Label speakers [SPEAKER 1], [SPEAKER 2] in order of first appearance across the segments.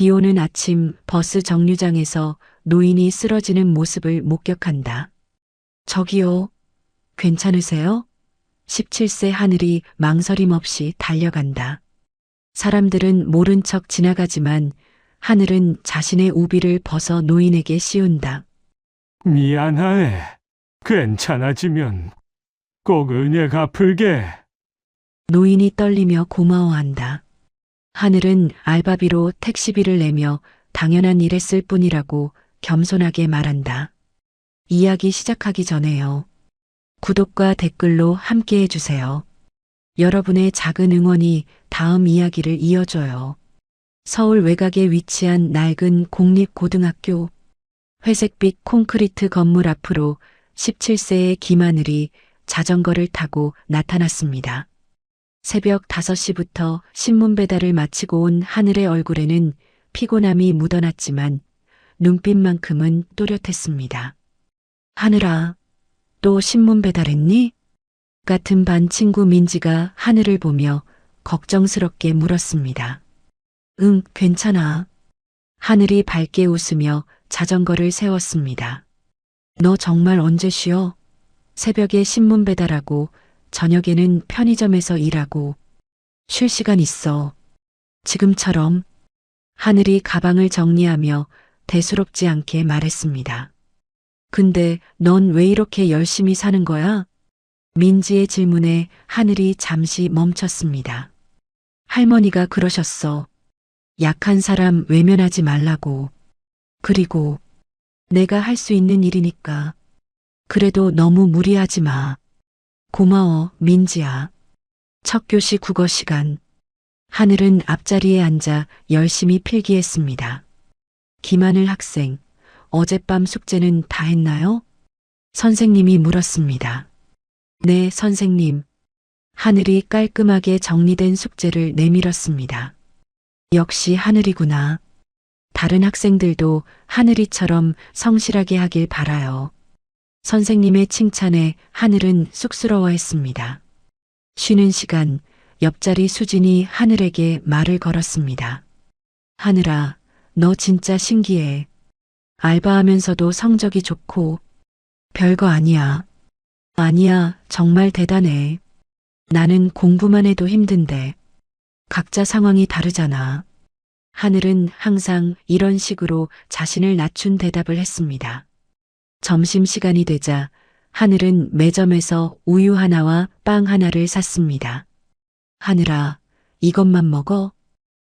[SPEAKER 1] 비 오는 아침 버스 정류장에서 노인이 쓰러지는 모습을 목격한다. 저기요, 괜찮으세요? 17세 하늘이 망설임 없이 달려간다. 사람들은 모른 척 지나가지만 하늘은 자신의 우비를 벗어 노인에게 씌운다.
[SPEAKER 2] 미안하네. 괜찮아지면 꼭 은혜 갚을게.
[SPEAKER 1] 노인이 떨리며 고마워한다. 하늘은 알바비로 택시비를 내며 당연한 일 했을 뿐이라고 겸손하게 말한다. 이야기 시작하기 전에요. 구독과 댓글로 함께 해주세요. 여러분의 작은 응원이 다음 이야기를 이어줘요. 서울 외곽에 위치한 낡은 공립고등학교. 회색빛 콘크리트 건물 앞으로 17세의 김하늘이 자전거를 타고 나타났습니다. 새벽 5시부터 신문 배달을 마치고 온 하늘의 얼굴에는 피곤함이 묻어났지만 눈빛만큼은 또렷했습니다. 하늘아, 또 신문 배달했니? 같은 반 친구 민지가 하늘을 보며 걱정스럽게 물었습니다. 응, 괜찮아. 하늘이 밝게 웃으며 자전거를 세웠습니다. 너 정말 언제 쉬어? 새벽에 신문 배달하고 저녁에는 편의점에서 일하고 쉴 시간 있어. 지금처럼. 하늘이 가방을 정리하며 대수롭지 않게 말했습니다. 근데 넌 왜 이렇게 열심히 사는 거야? 민지의 질문에 하늘이 잠시 멈췄습니다. 할머니가 그러셨어. 약한 사람 외면하지 말라고. 그리고 내가 할 수 있는 일이니까. 그래도 너무 무리하지 마. 고마워, 민지야. 첫 교시 국어 시간. 하늘은 앞자리에 앉아 열심히 필기했습니다. 김하늘 학생, 어젯밤 숙제는 다 했나요? 선생님이 물었습니다. 네, 선생님. 하늘이 깔끔하게 정리된 숙제를 내밀었습니다. 역시 하늘이구나. 다른 학생들도 하늘이처럼 성실하게 하길 바라요. 선생님의 칭찬에 하늘은 쑥스러워했습니다. 쉬는 시간, 옆자리 수진이 하늘에게 말을 걸었습니다. 하늘아, 너 진짜 신기해. 알바하면서도 성적이 좋고. 별거 아니야. 아니야, 정말 대단해. 나는 공부만 해도 힘든데. 각자 상황이 다르잖아. 하늘은 항상 이런 식으로 자신을 낮춘 대답을 했습니다. 점심시간이 되자 하늘은 매점에서 우유 하나와 빵 하나를 샀습니다. 하늘아, 이것만 먹어?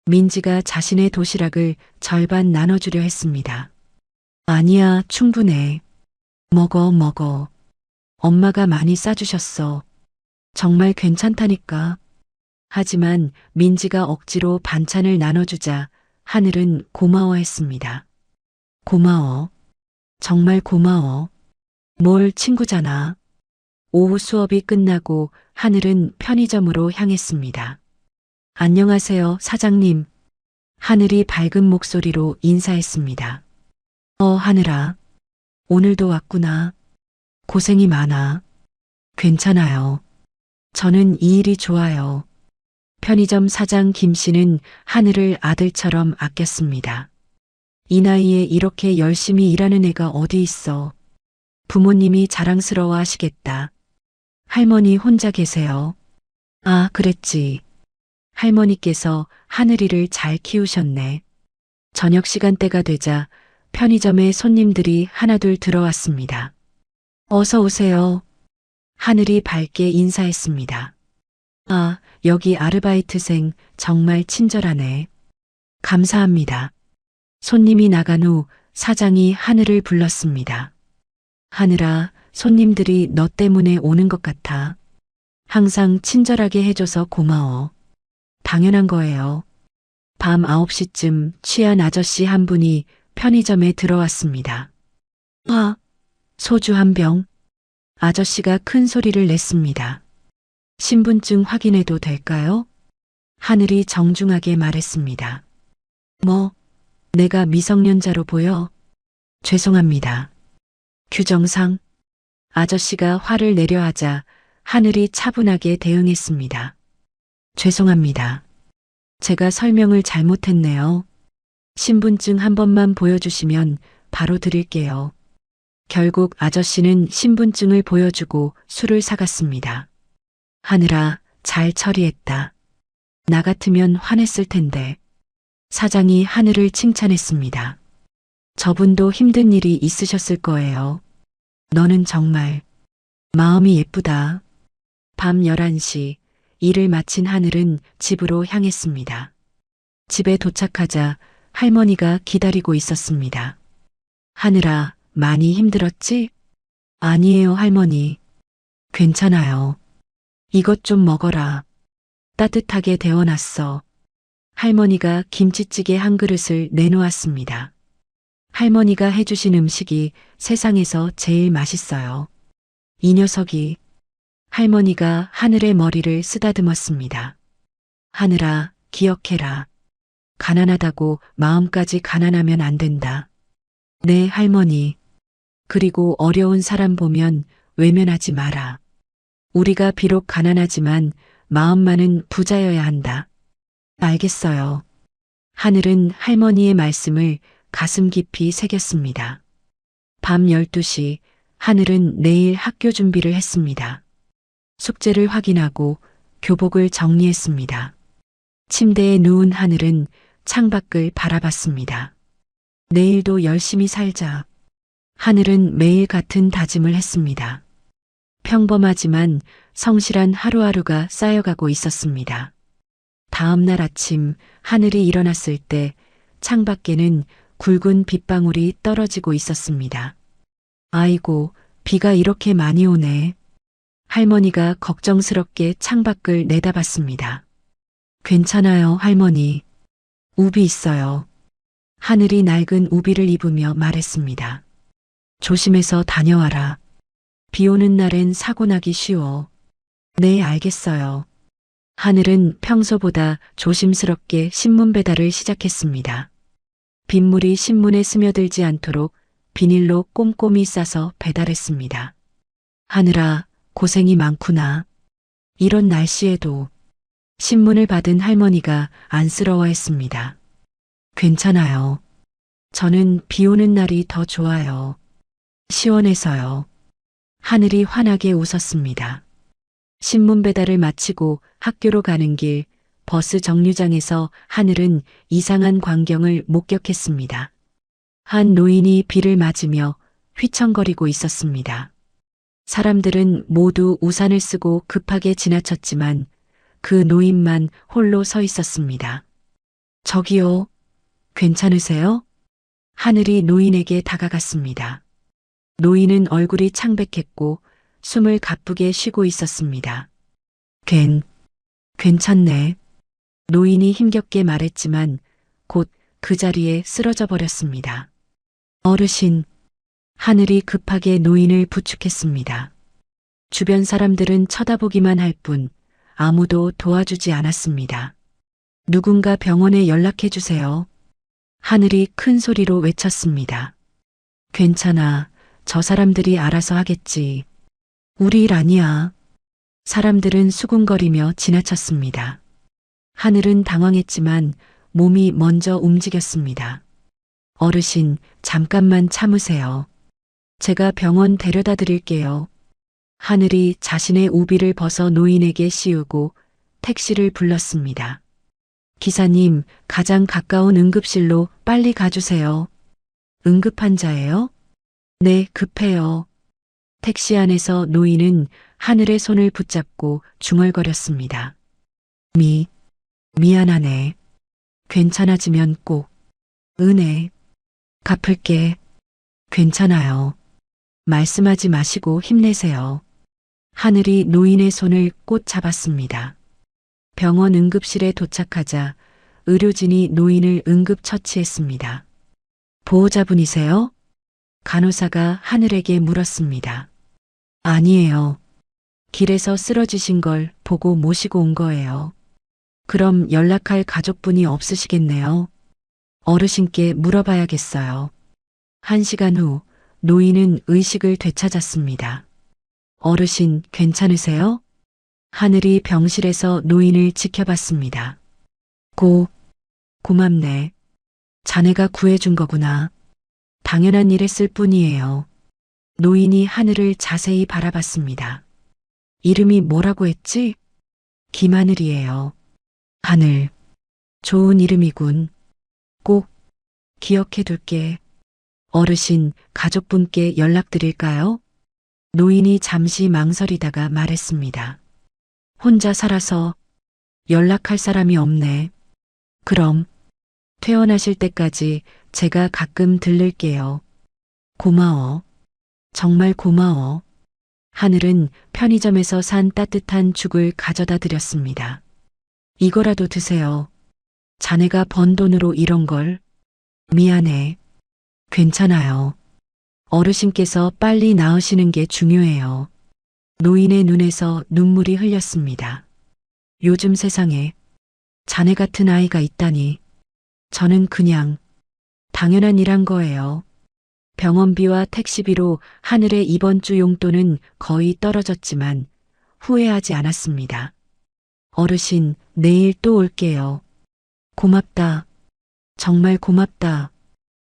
[SPEAKER 1] 민지가 자신의 도시락을 절반 나눠주려 했습니다. 아니야, 충분해. 먹어. 엄마가 많이 싸주셨어. 정말 괜찮다니까. 하지만 민지가 억지로 반찬을 나눠주자 하늘은 고마워했습니다. 고마워. 정말 고마워. 뭘 친구잖아. 오후 수업이 끝나고 하늘은 편의점으로 향했습니다. 안녕하세요, 사장님. 하늘이 밝은 목소리로 인사했습니다. 하늘아. 오늘도 왔구나. 고생이 많아. 괜찮아요. 저는 이 일이 좋아요. 편의점 사장 김 씨는 하늘을 아들처럼 아꼈습니다. 이 나이에 이렇게 열심히 일하는 애가 어디 있어. 부모님이 자랑스러워 하시겠다. 할머니 혼자 계세요. 아, 그랬지. 할머니께서 하늘이를 잘 키우셨네. 저녁 시간대가 되자 편의점에 손님들이 하나둘 들어왔습니다. 어서 오세요. 하늘이 밝게 인사했습니다. 아, 여기 아르바이트생 정말 친절하네. 감사합니다. 손님이 나간 후 사장이 하늘을 불렀습니다. 하늘아, 손님들이 너 때문에 오는 것 같아. 항상 친절하게 해줘서 고마워. 당연한 거예요. 밤 9시쯤 취한 아저씨 한 분이 편의점에 들어왔습니다. 소주 한 병. 아저씨가 큰 소리를 냈습니다. 신분증 확인해도 될까요? 하늘이 정중하게 말했습니다. 내가 미성년자로 보여? 죄송합니다. 규정상. 아저씨가 화를 내려 하자 하늘이 차분하게 대응했습니다. 죄송합니다. 제가 설명을 잘못했네요. 신분증 한 번만 보여주시면 바로 드릴게요. 결국 아저씨는 신분증을 보여주고 술을 사갔습니다. 하늘아, 잘 처리했다. 나 같으면 화냈을 텐데. 사장이 하늘을 칭찬했습니다. 저분도 힘든 일이 있으셨을 거예요. 너는 정말 마음이 예쁘다. 밤 11시 일을 마친 하늘은 집으로 향했습니다. 집에 도착하자 할머니가 기다리고 있었습니다. 하늘아, 많이 힘들었지? 아니에요, 할머니. 괜찮아요. 이것 좀 먹어라. 따뜻하게 데워놨어. 할머니가 김치찌개 한 그릇을 내놓았습니다. 할머니가 해주신 음식이 세상에서 제일 맛있어요. 이 녀석이. 할머니가 하늘의 머리를 쓰다듬었습니다. 하늘아, 기억해라. 가난하다고 마음까지 가난하면 안 된다. 네, 할머니. 그리고 어려운 사람 보면 외면하지 마라. 우리가 비록 가난하지만 마음만은 부자여야 한다. 알겠어요. 하늘은 할머니의 말씀을 가슴 깊이 새겼습니다. 밤 12시 하늘은 내일 학교 준비를 했습니다. 숙제를 확인하고 교복을 정리했습니다. 침대에 누운 하늘은 창밖을 바라봤습니다. 내일도 열심히 살자. 하늘은 매일 같은 다짐을 했습니다. 평범하지만 성실한 하루하루가 쌓여가고 있었습니다. 다음 날 아침 하늘이 일어났을 때 창밖에는 굵은 빗방울이 떨어지고 있었습니다. 아이고, 비가 이렇게 많이 오네. 할머니가 걱정스럽게 창밖을 내다봤습니다. 괜찮아요, 할머니. 우비 있어요. 하늘이 낡은 우비를 입으며 말했습니다. 조심해서 다녀와라. 비 오는 날엔 사고 나기 쉬워. 네, 알겠어요. 하늘은 평소보다 조심스럽게 신문 배달을 시작했습니다. 빗물이 신문에 스며들지 않도록 비닐로 꼼꼼히 싸서 배달했습니다. 하늘아, 고생이 많구나. 이런 날씨에도. 신문을 받은 할머니가 안쓰러워했습니다. 괜찮아요. 저는 비 오는 날이 더 좋아요. 시원해서요. 하늘이 환하게 웃었습니다. 신문 배달을 마치고 학교로 가는 길 버스 정류장에서 하늘은 이상한 광경을 목격했습니다. 한 노인이 비를 맞으며 휘청거리고 있었습니다. 사람들은 모두 우산을 쓰고 급하게 지나쳤지만 그 노인만 홀로 서 있었습니다. 저기요, 괜찮으세요? 하늘이 노인에게 다가갔습니다. 노인은 얼굴이 창백했고 숨을 가쁘게 쉬고 있었습니다. 괜찮네. 노인이 힘겹게 말했지만 곧 그 자리에 쓰러져 버렸습니다. 어르신, 하늘이 급하게 노인을 부축했습니다. 주변 사람들은 쳐다보기만 할 뿐 아무도 도와주지 않았습니다. 누군가 병원에 연락해 주세요. 하늘이 큰 소리로 외쳤습니다. 괜찮아. 저 사람들이 알아서 하겠지. 우리 일 아니야. 사람들은 수군거리며 지나쳤습니다. 하늘은 당황했지만 몸이 먼저 움직였습니다. 어르신, 잠깐만 참으세요. 제가 병원 데려다 드릴게요. 하늘이 자신의 우비를 벗어 노인에게 씌우고 택시를 불렀습니다. 기사님, 가장 가까운 응급실로 빨리 가주세요. 응급환자예요? 네, 급해요. 택시 안에서 노인은 하늘의 손을 붙잡고 중얼거렸습니다. 미안하네. 괜찮아지면 꼭 은혜 갚을게. 괜찮아요. 말씀하지 마시고 힘내세요. 하늘이 노인의 손을 꼭 잡았습니다. 병원 응급실에 도착하자 의료진이 노인을 응급처치했습니다. 보호자분이세요? 간호사가 하늘에게 물었습니다. 아니에요. 길에서 쓰러지신 걸 보고 모시고 온 거예요. 그럼 연락할 가족분이 없으시겠네요. 어르신께 물어봐야겠어요. 1시간 후 노인은 의식을 되찾았습니다. 어르신, 괜찮으세요? 하늘이 병실에서 노인을 지켜봤습니다. 고맙네. 자네가 구해준 거구나. 당연한 일 했을 뿐이에요. 노인이 하늘을 자세히 바라봤습니다. 이름이 뭐라고 했지? 김하늘이에요. 하늘. 좋은 이름이군. 꼭 기억해 둘게. 어르신, 가족분께 연락드릴까요? 노인이 잠시 망설이다가 말했습니다. 혼자 살아서 연락할 사람이 없네. 그럼 퇴원하실 때까지 제가 가끔 들를게요. 고마워. 정말 고마워. 하늘은 편의점에서 산 따뜻한 죽을 가져다 드렸습니다. 이거라도 드세요. 자네가 번 돈으로 이런 걸. 미안해. 괜찮아요. 어르신께서 빨리 나으시는 게 중요해요. 노인의 눈에서 눈물이 흘렸습니다. 요즘 세상에 자네 같은 아이가 있다니. 저는 그냥 당연한 일한 거예요. 병원비와 택시비로 하늘의 이번 주 용돈은 거의 떨어졌지만 후회하지 않았습니다. 어르신, 내일 또 올게요. 고맙다. 정말 고맙다.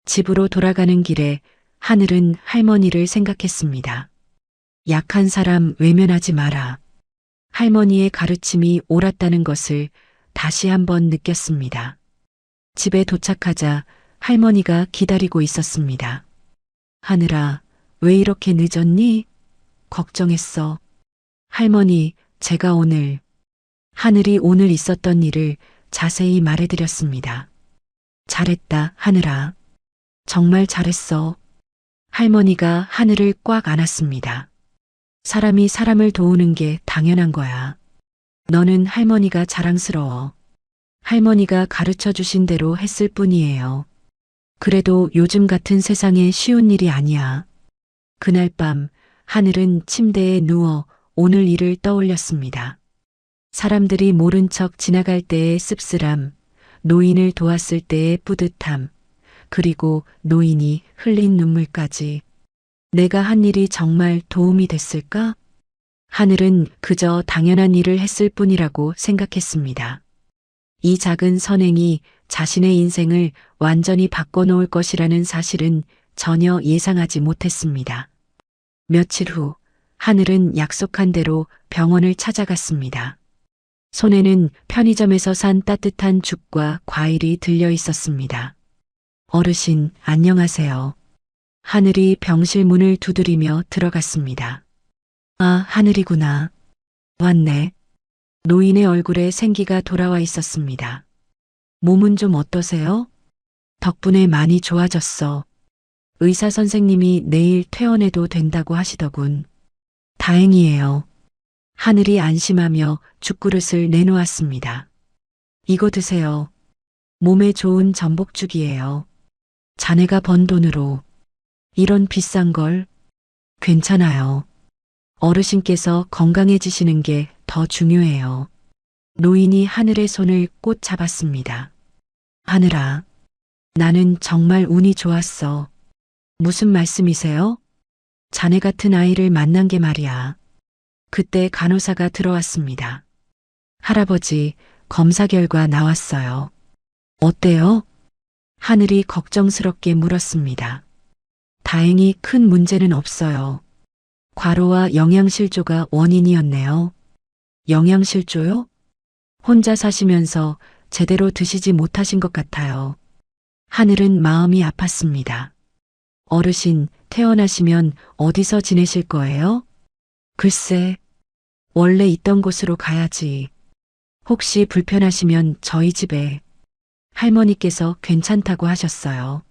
[SPEAKER 1] 집으로 돌아가는 길에 하늘은 할머니를 생각했습니다. 약한 사람 외면하지 마라. 할머니의 가르침이 옳았다는 것을 다시 한번 느꼈습니다. 집에 도착하자 할머니가 기다리고 있었습니다. 하늘아, 왜 이렇게 늦었니? 걱정했어. 할머니, 제가 하늘이 오늘 있었던 일을 자세히 말해드렸습니다. 잘했다, 하늘아. 정말 잘했어. 할머니가 하늘을 꽉 안았습니다. 사람이 사람을 도우는 게 당연한 거야. 너는 할머니가 자랑스러워. 할머니가 가르쳐 주신 대로 했을 뿐이에요. 그래도 요즘 같은 세상에 쉬운 일이 아니야. 그날 밤 하늘은 침대에 누워 오늘 일을 떠올렸습니다. 사람들이 모른 척 지나갈 때의 씁쓸함, 노인을 도왔을 때의 뿌듯함, 그리고 노인이 흘린 눈물까지. 내가 한 일이 정말 도움이 됐을까? 하늘은 그저 당연한 일을 했을 뿐이라고 생각했습니다. 이 작은 선행이 자신의 인생을 완전히 바꿔놓을 것이라는 사실은 전혀 예상하지 못했습니다. 며칠 후 하늘은 약속한 대로 병원을 찾아갔습니다. 손에는 편의점에서 산 따뜻한 죽과 과일이 들려 있었습니다. 어르신, 안녕하세요. 하늘이 병실 문을 두드리며 들어갔습니다. 아, 하늘이구나. 왔네. 노인의 얼굴에 생기가 돌아와 있었습니다. 몸은 좀 어떠세요? 덕분에 많이 좋아졌어. 의사 선생님이 내일 퇴원해도 된다고 하시더군. 다행이에요. 하늘이 안심하며 죽그릇을 내놓았습니다. 이거 드세요. 몸에 좋은 전복죽이에요. 자네가 번 돈으로. 이런 비싼 걸. 괜찮아요. 어르신께서 건강해지시는 게 더 중요해요. 노인이 하늘의 손을 꼭 잡았습니다. 하늘아, 나는 정말 운이 좋았어. 무슨 말씀이세요? 자네 같은 아이를 만난 게 말이야. 그때 간호사가 들어왔습니다. 할아버지, 검사 결과 나왔어요. 어때요? 하늘이 걱정스럽게 물었습니다. 다행히 큰 문제는 없어요. 과로와 영양실조가 원인이었네요. 영양실조요? 혼자 사시면서 제대로 드시지 못하신 것 같아요. 하늘은 마음이 아팠습니다. 어르신, 퇴원하시면 어디서 지내실 거예요? 글쎄, 원래 있던 곳으로 가야지. 혹시 불편하시면 저희 집에. 할머니께서 괜찮다고 하셨어요.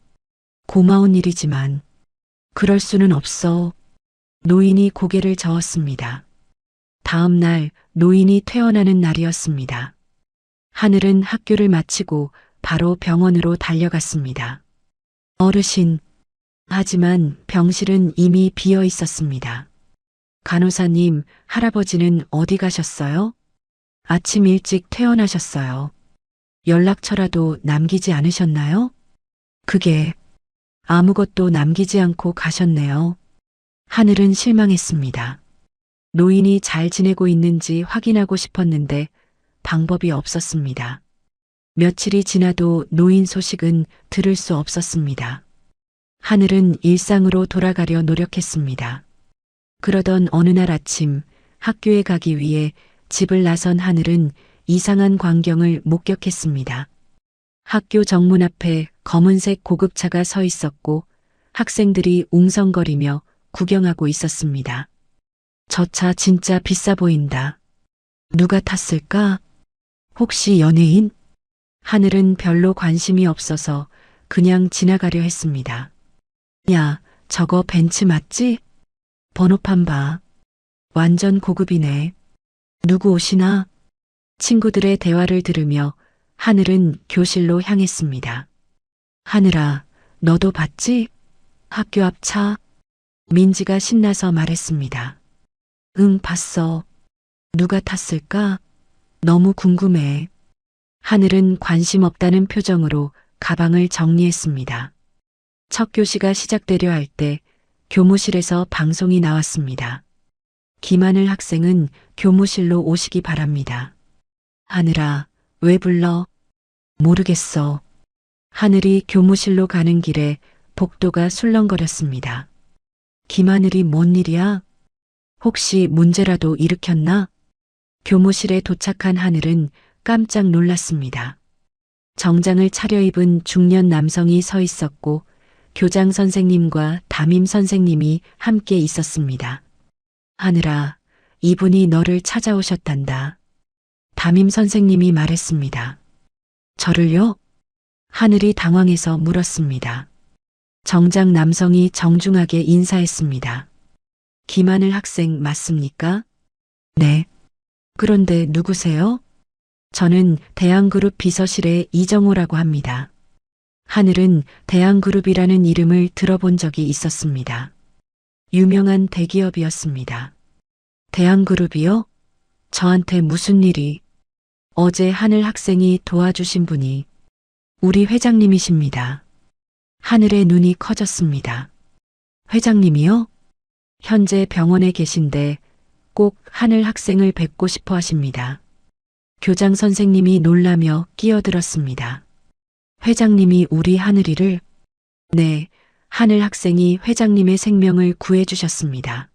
[SPEAKER 1] 고마운 일이지만 그럴 수는 없어. 노인이 고개를 저었습니다. 다음 날 노인이 퇴원하는 날이었습니다. 하늘은 학교를 마치고 바로 병원으로 달려갔습니다. 어르신, 하지만 병실은 이미 비어 있었습니다. 간호사님, 할아버지는 어디 가셨어요? 아침 일찍 퇴원하셨어요. 연락처라도 남기지 않으셨나요? 그게 아무것도 남기지 않고 가셨네요. 하늘은 실망했습니다. 노인이 잘 지내고 있는지 확인하고 싶었는데 방법이 없었습니다. 며칠이 지나도 노인 소식은 들을 수 없었습니다. 하늘은 일상으로 돌아가려 노력했습니다. 그러던 어느 날 아침 학교에 가기 위해 집을 나선 하늘은 이상한 광경을 목격했습니다. 학교 정문 앞에 검은색 고급차가 서 있었고 학생들이 웅성거리며 구경하고 있었습니다. 저 차 진짜 비싸 보인다. 누가 탔을까? 혹시 연예인? 하늘은 별로 관심이 없어서 그냥 지나가려 했습니다. 야, 저거 벤츠 맞지? 번호판 봐. 완전 고급이네. 누구 오시나? 친구들의 대화를 들으며 하늘은 교실로 향했습니다. 하늘아, 너도 봤지? 학교 앞 차? 민지가 신나서 말했습니다. 응, 봤어. 누가 탔을까? 너무 궁금해. 하늘은 관심 없다는 표정으로 가방을 정리했습니다. 첫 교시가 시작되려 할 때 교무실에서 방송이 나왔습니다. 김하늘 학생은 교무실로 오시기 바랍니다. 하늘아, 왜 불러? 모르겠어. 하늘이 교무실로 가는 길에 복도가 술렁거렸습니다. 김하늘이 뭔 일이야? 혹시 문제라도 일으켰나? 교무실에 도착한 하늘은 깜짝 놀랐습니다. 정장을 차려입은 중년 남성이 서 있었고 교장 선생님과 담임 선생님이 함께 있었습니다. 하늘아, 이분이 너를 찾아오셨단다. 담임 선생님이 말했습니다. 저를요? 하늘이 당황해서 물었습니다. 정장 남성이 정중하게 인사했습니다. 김하늘 학생 맞습니까? 네. 그런데 누구세요? 저는 대한그룹 비서실의 이정호라고 합니다. 하늘은 대한그룹이라는 이름을 들어본 적이 있었습니다. 유명한 대기업이었습니다. 대한그룹이요? 저한테 무슨 일이? 어제 하늘 학생이 도와주신 분이 우리 회장님이십니다. 하늘의 눈이 커졌습니다. 회장님이요? 현재 병원에 계신데 꼭 하늘 학생을 뵙고 싶어 하십니다. 교장 선생님이 놀라며 끼어들었습니다. 회장님이 우리 하늘이를? 네, 하늘 학생이 회장님의 생명을 구해주셨습니다.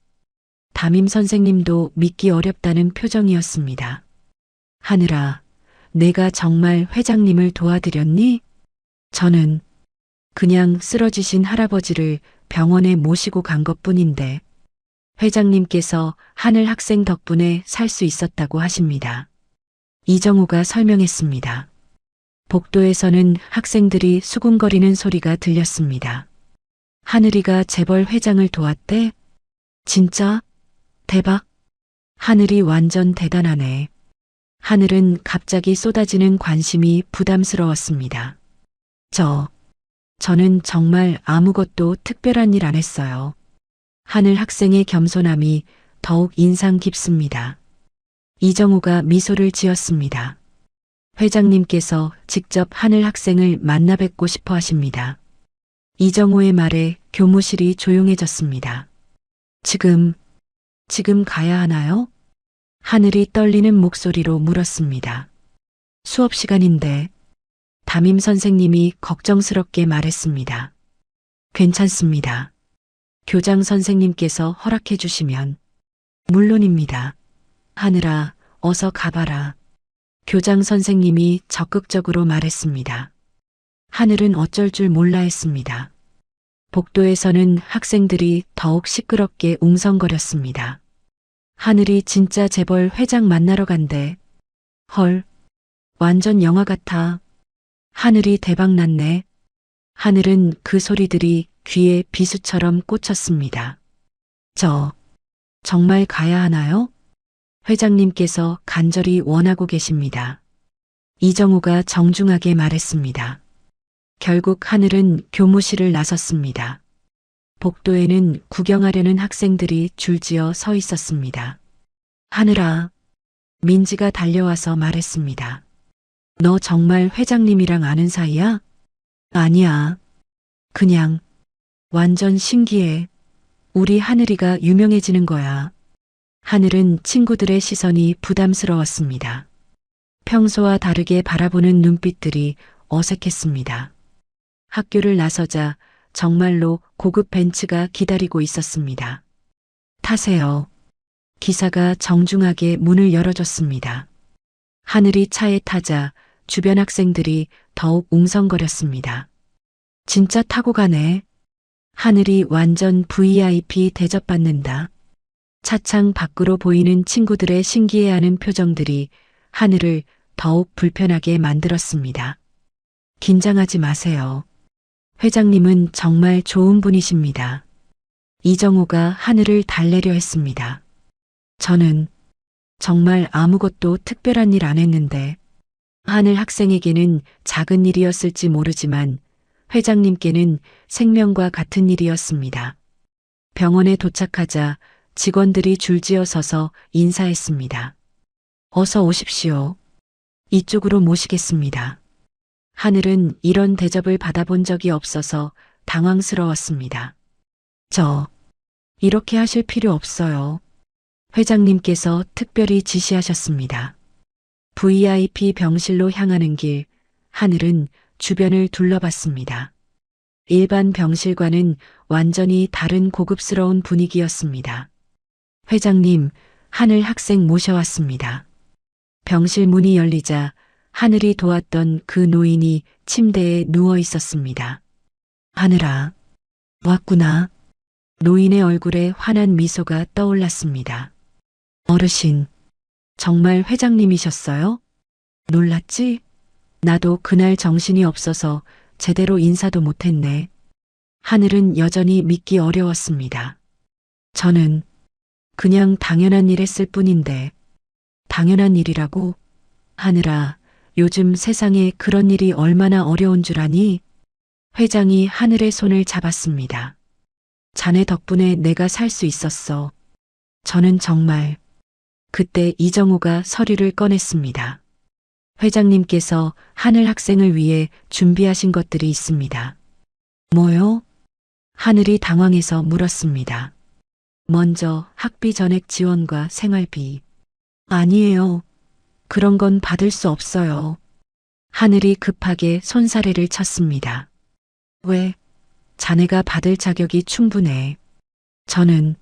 [SPEAKER 1] 담임 선생님도 믿기 어렵다는 표정이었습니다. 하늘아, 내가 정말 회장님을 도와드렸니? 저는 그냥 쓰러지신 할아버지를 병원에 모시고 간 것뿐인데 회장님께서 하늘 학생 덕분에 살 수 있었다고 하십니다. 이정우가 설명했습니다. 복도에서는 학생들이 수군거리는 소리가 들렸습니다. 하늘이가 재벌 회장을 도왔대? 진짜? 대박! 하늘이 완전 대단하네. 하늘은 갑자기 쏟아지는 관심이 부담스러웠습니다. 저는 정말 아무것도 특별한 일 안 했어요. 하늘 학생의 겸손함이 더욱 인상 깊습니다. 이정우가 미소를 지었습니다. 회장님께서 직접 하늘 학생을 만나 뵙고 싶어 하십니다. 이정우의 말에 교무실이 조용해졌습니다. 지금 가야 하나요? 하늘이 떨리는 목소리로 물었습니다. 수업 시간인데 담임 선생님이 걱정스럽게 말했습니다. 괜찮습니다. 교장 선생님께서 허락해 주시면 물론입니다. 하늘아, 어서 가봐라. 교장 선생님이 적극적으로 말했습니다. 하늘은 어쩔 줄 몰라 했습니다. 복도에서는 학생들이 더욱 시끄럽게 웅성거렸습니다. 하늘이 진짜 재벌 회장 만나러 간대. 헐, 완전 영화 같아. 하늘이 대박났네. 하늘은 그 소리들이 귀에 비수처럼 꽂혔습니다. 정말 가야 하나요? 회장님께서 간절히 원하고 계십니다. 이정우가 정중하게 말했습니다. 결국 하늘은 교무실을 나섰습니다. 복도에는 구경하려는 학생들이 줄지어 서 있었습니다. 하늘아, 민지가 달려와서 말했습니다. 너 정말 회장님이랑 아는 사이야? 아니야. 그냥 완전 신기해. 우리 하늘이가 유명해지는 거야. 하늘은 친구들의 시선이 부담스러웠습니다. 평소와 다르게 바라보는 눈빛들이 어색했습니다. 학교를 나서자 정말로 고급 벤츠가 기다리고 있었습니다. 타세요. 기사가 정중하게 문을 열어줬습니다. 하늘이 차에 타자 주변 학생들이 더욱 웅성거렸습니다. 진짜 타고 가네. 하늘이 완전 VIP 대접받는다. 차창 밖으로 보이는 친구들의 신기해하는 표정들이 하늘을 더욱 불편하게 만들었습니다. 긴장하지 마세요. 회장님은 정말 좋은 분이십니다. 이정호가 하늘을 달래려 했습니다. 저는 정말 아무것도 특별한 일 안 했는데 하늘 학생에게는 작은 일이었을지 모르지만 회장님께는 생명과 같은 일이었습니다. 병원에 도착하자 직원들이 줄지어 서서 인사했습니다. 어서 오십시오. 이쪽으로 모시겠습니다. 하늘은 이런 대접을 받아본 적이 없어서 당황스러웠습니다. 이렇게 하실 필요 없어요. 회장님께서 특별히 지시하셨습니다. VIP 병실로 향하는 길, 하늘은 주변을 둘러봤습니다. 일반 병실과는 완전히 다른 고급스러운 분위기였습니다. 회장님, 하늘 학생 모셔왔습니다. 병실 문이 열리자 하늘이 도왔던 그 노인이 침대에 누워 있었습니다. 하늘아, 왔구나. 노인의 얼굴에 환한 미소가 떠올랐습니다. 어르신, 정말 회장님이셨어요? 놀랐지? 나도 그날 정신이 없어서 제대로 인사도 못했네. 하늘은 여전히 믿기 어려웠습니다. 저는 그냥 당연한 일 했을 뿐인데, 당연한 일이라고? 하늘아, 요즘 세상에 그런 일이 얼마나 어려운 줄 아니? 회장이 하늘의 손을 잡았습니다. 자네 덕분에 내가 살 수 있었어. 저는 정말. 그때 이정호가 서류를 꺼냈습니다. 회장님께서 하늘 학생을 위해 준비하신 것들이 있습니다. 뭐요? 하늘이 당황해서 물었습니다. 먼저 학비 전액 지원과 생활비. 아니에요. 그런 건 받을 수 없어요. 하늘이 급하게 손사래를 쳤습니다. 왜? 자네가 받을 자격이 충분해. 저는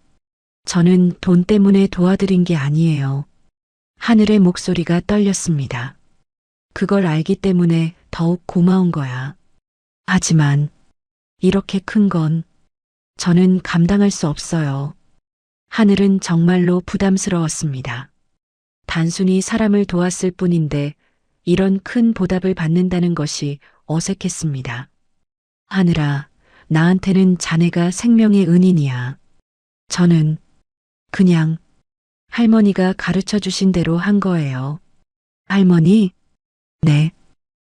[SPEAKER 1] 돈 때문에 도와드린 게 아니에요. 하늘의 목소리가 떨렸습니다. 그걸 알기 때문에 더욱 고마운 거야. 하지만 이렇게 큰 건 저는 감당할 수 없어요. 하늘은 정말로 부담스러웠습니다. 단순히 사람을 도왔을 뿐인데 이런 큰 보답을 받는다는 것이 어색했습니다. 하늘아, 나한테는 자네가 생명의 은인이야. 저는 그냥 할머니가 가르쳐 주신 대로 한 거예요. 할머니? 네.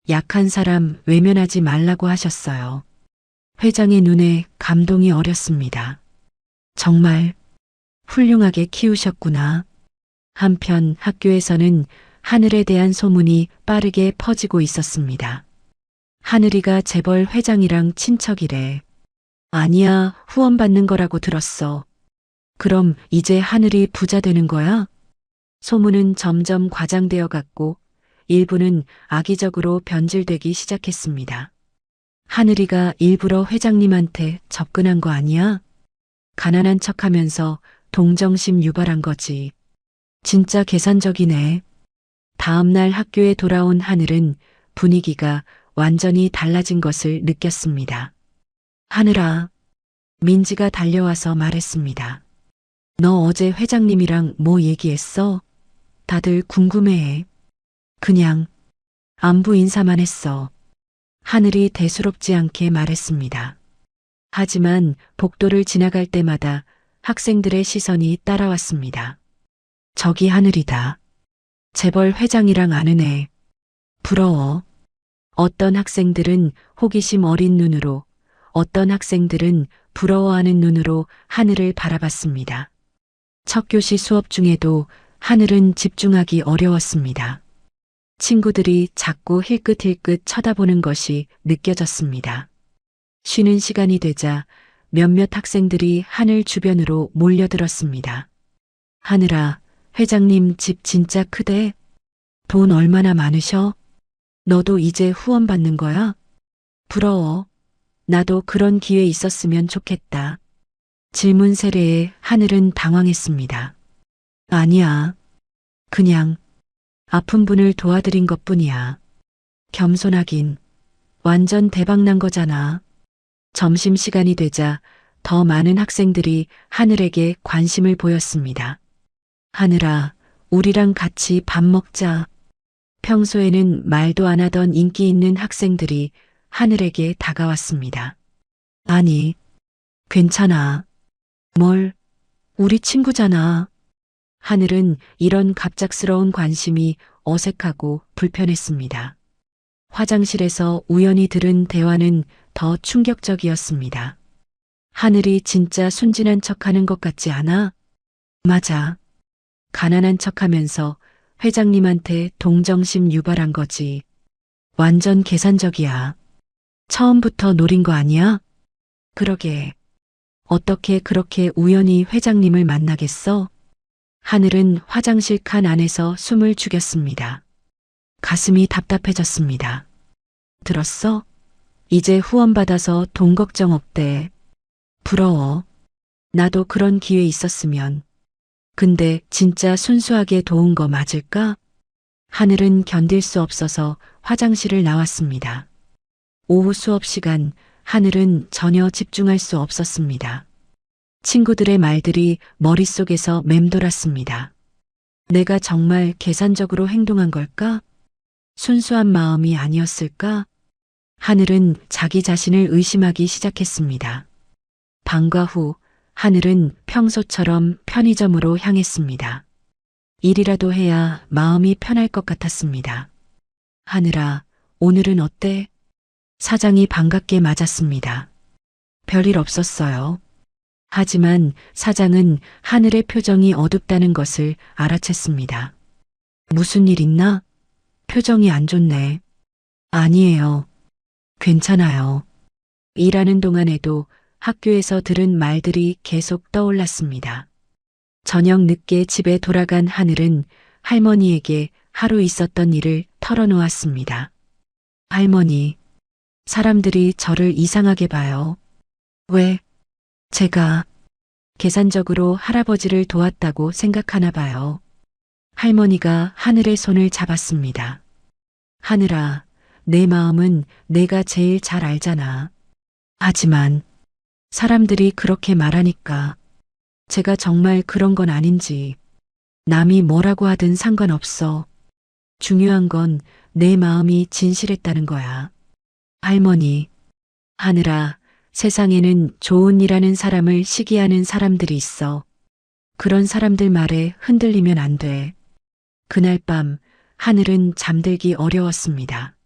[SPEAKER 1] 약한 사람 외면하지 말라고 하셨어요. 회장의 눈에 감동이 어렸습니다. 정말 훌륭하게 키우셨구나. 한편 학교에서는 하늘에 대한 소문이 빠르게 퍼지고 있었습니다. 하늘이가 재벌 회장이랑 친척이래. 아니야, 후원받는 거라고 들었어. 그럼 이제 하늘이 부자 되는 거야? 소문은 점점 과장되어 갔고 일부는 악의적으로 변질되기 시작했습니다. 하늘이가 일부러 회장님한테 접근한 거 아니야? 가난한 척하면서 동정심 유발한 거지. 진짜 계산적이네. 다음 날 학교에 돌아온 하늘은 분위기가 완전히 달라진 것을 느꼈습니다. 하늘아, 민지가 달려와서 말했습니다. 너 어제 회장님이랑 뭐 얘기했어? 다들 궁금해해. 그냥 안부 인사만 했어. 하늘이 대수롭지 않게 말했습니다. 하지만 복도를 지나갈 때마다 학생들의 시선이 따라왔습니다. 저기 하늘이다. 재벌 회장이랑 아는 애. 부러워. 어떤 학생들은 호기심 어린 눈으로, 어떤 학생들은 부러워하는 눈으로 하늘을 바라봤습니다. 첫 교시 수업 중에도 하늘은 집중하기 어려웠습니다. 친구들이 자꾸 힐끗힐끗 쳐다보는 것이 느껴졌습니다. 쉬는 시간이 되자 몇몇 학생들이 하늘 주변으로 몰려들었습니다. 하늘아, 회장님 집 진짜 크대? 돈 얼마나 많으셔? 너도 이제 후원 받는 거야? 부러워. 나도 그런 기회 있었으면 좋겠다. 질문 세례에 하늘은 당황했습니다. 아니야. 그냥 아픈 분을 도와드린 것뿐이야. 겸손하긴. 완전 대박난 거잖아. 점심시간이 되자 더 많은 학생들이 하늘에게 관심을 보였습니다. 하늘아, 우리랑 같이 밥 먹자. 평소에는 말도 안 하던 인기 있는 학생들이 하늘에게 다가왔습니다. 아니, 괜찮아. 뭘, 우리 친구잖아. 하늘은 이런 갑작스러운 관심이 어색하고 불편했습니다. 화장실에서 우연히 들은 대화는 더 충격적이었습니다. 하늘이 진짜 순진한 척하는 것 같지 않아? 맞아. 가난한 척하면서 회장님한테 동정심 유발한 거지. 완전 계산적이야. 처음부터 노린 거 아니야? 그러게. 어떻게 그렇게 우연히 회장님을 만나겠어? 하늘은 화장실 칸 안에서 숨을 죽였습니다. 가슴이 답답해졌습니다. 들었어? 이제 후원받아서 돈 걱정 없대. 부러워. 나도 그런 기회 있었으면. 근데 진짜 순수하게 도운 거 맞을까? 하늘은 견딜 수 없어서 화장실을 나왔습니다. 오후 수업 시간, 하늘은 전혀 집중할 수 없었습니다. 친구들의 말들이 머릿속에서 맴돌았습니다. 내가 정말 계산적으로 행동한 걸까? 순수한 마음이 아니었을까? 하늘은 자기 자신을 의심하기 시작했습니다. 방과 후 하늘은 평소처럼 편의점으로 향했습니다. 일이라도 해야 마음이 편할 것 같았습니다. 하늘아, 오늘은 어때? 사장이 반갑게 맞았습니다. 별일 없었어요. 하지만 사장은 하늘의 표정이 어둡다는 것을 알아챘습니다. 무슨 일 있나? 표정이 안 좋네. 아니에요. 괜찮아요. 일하는 동안에도 학교에서 들은 말들이 계속 떠올랐습니다. 저녁 늦게 집에 돌아간 하늘은 할머니에게 하루 있었던 일을 털어놓았습니다. 할머니, 사람들이 저를 이상하게 봐요. 왜? 제가 계산적으로 할아버지를 도왔다고 생각하나 봐요. 할머니가 하늘의 손을 잡았습니다. 하늘아, 내 마음은 내가 제일 잘 알잖아. 하지만 사람들이 그렇게 말하니까 제가 정말 그런 건 아닌지 남이 뭐라고 하든 상관없어. 중요한 건 내 마음이 진실했다는 거야. 할머니, 하늘아, 세상에는 좋은 일하는 사람을 시기하는 사람들이 있어. 그런 사람들 말에 흔들리면 안 돼. 그날 밤 하늘은 잠들기 어려웠습니다.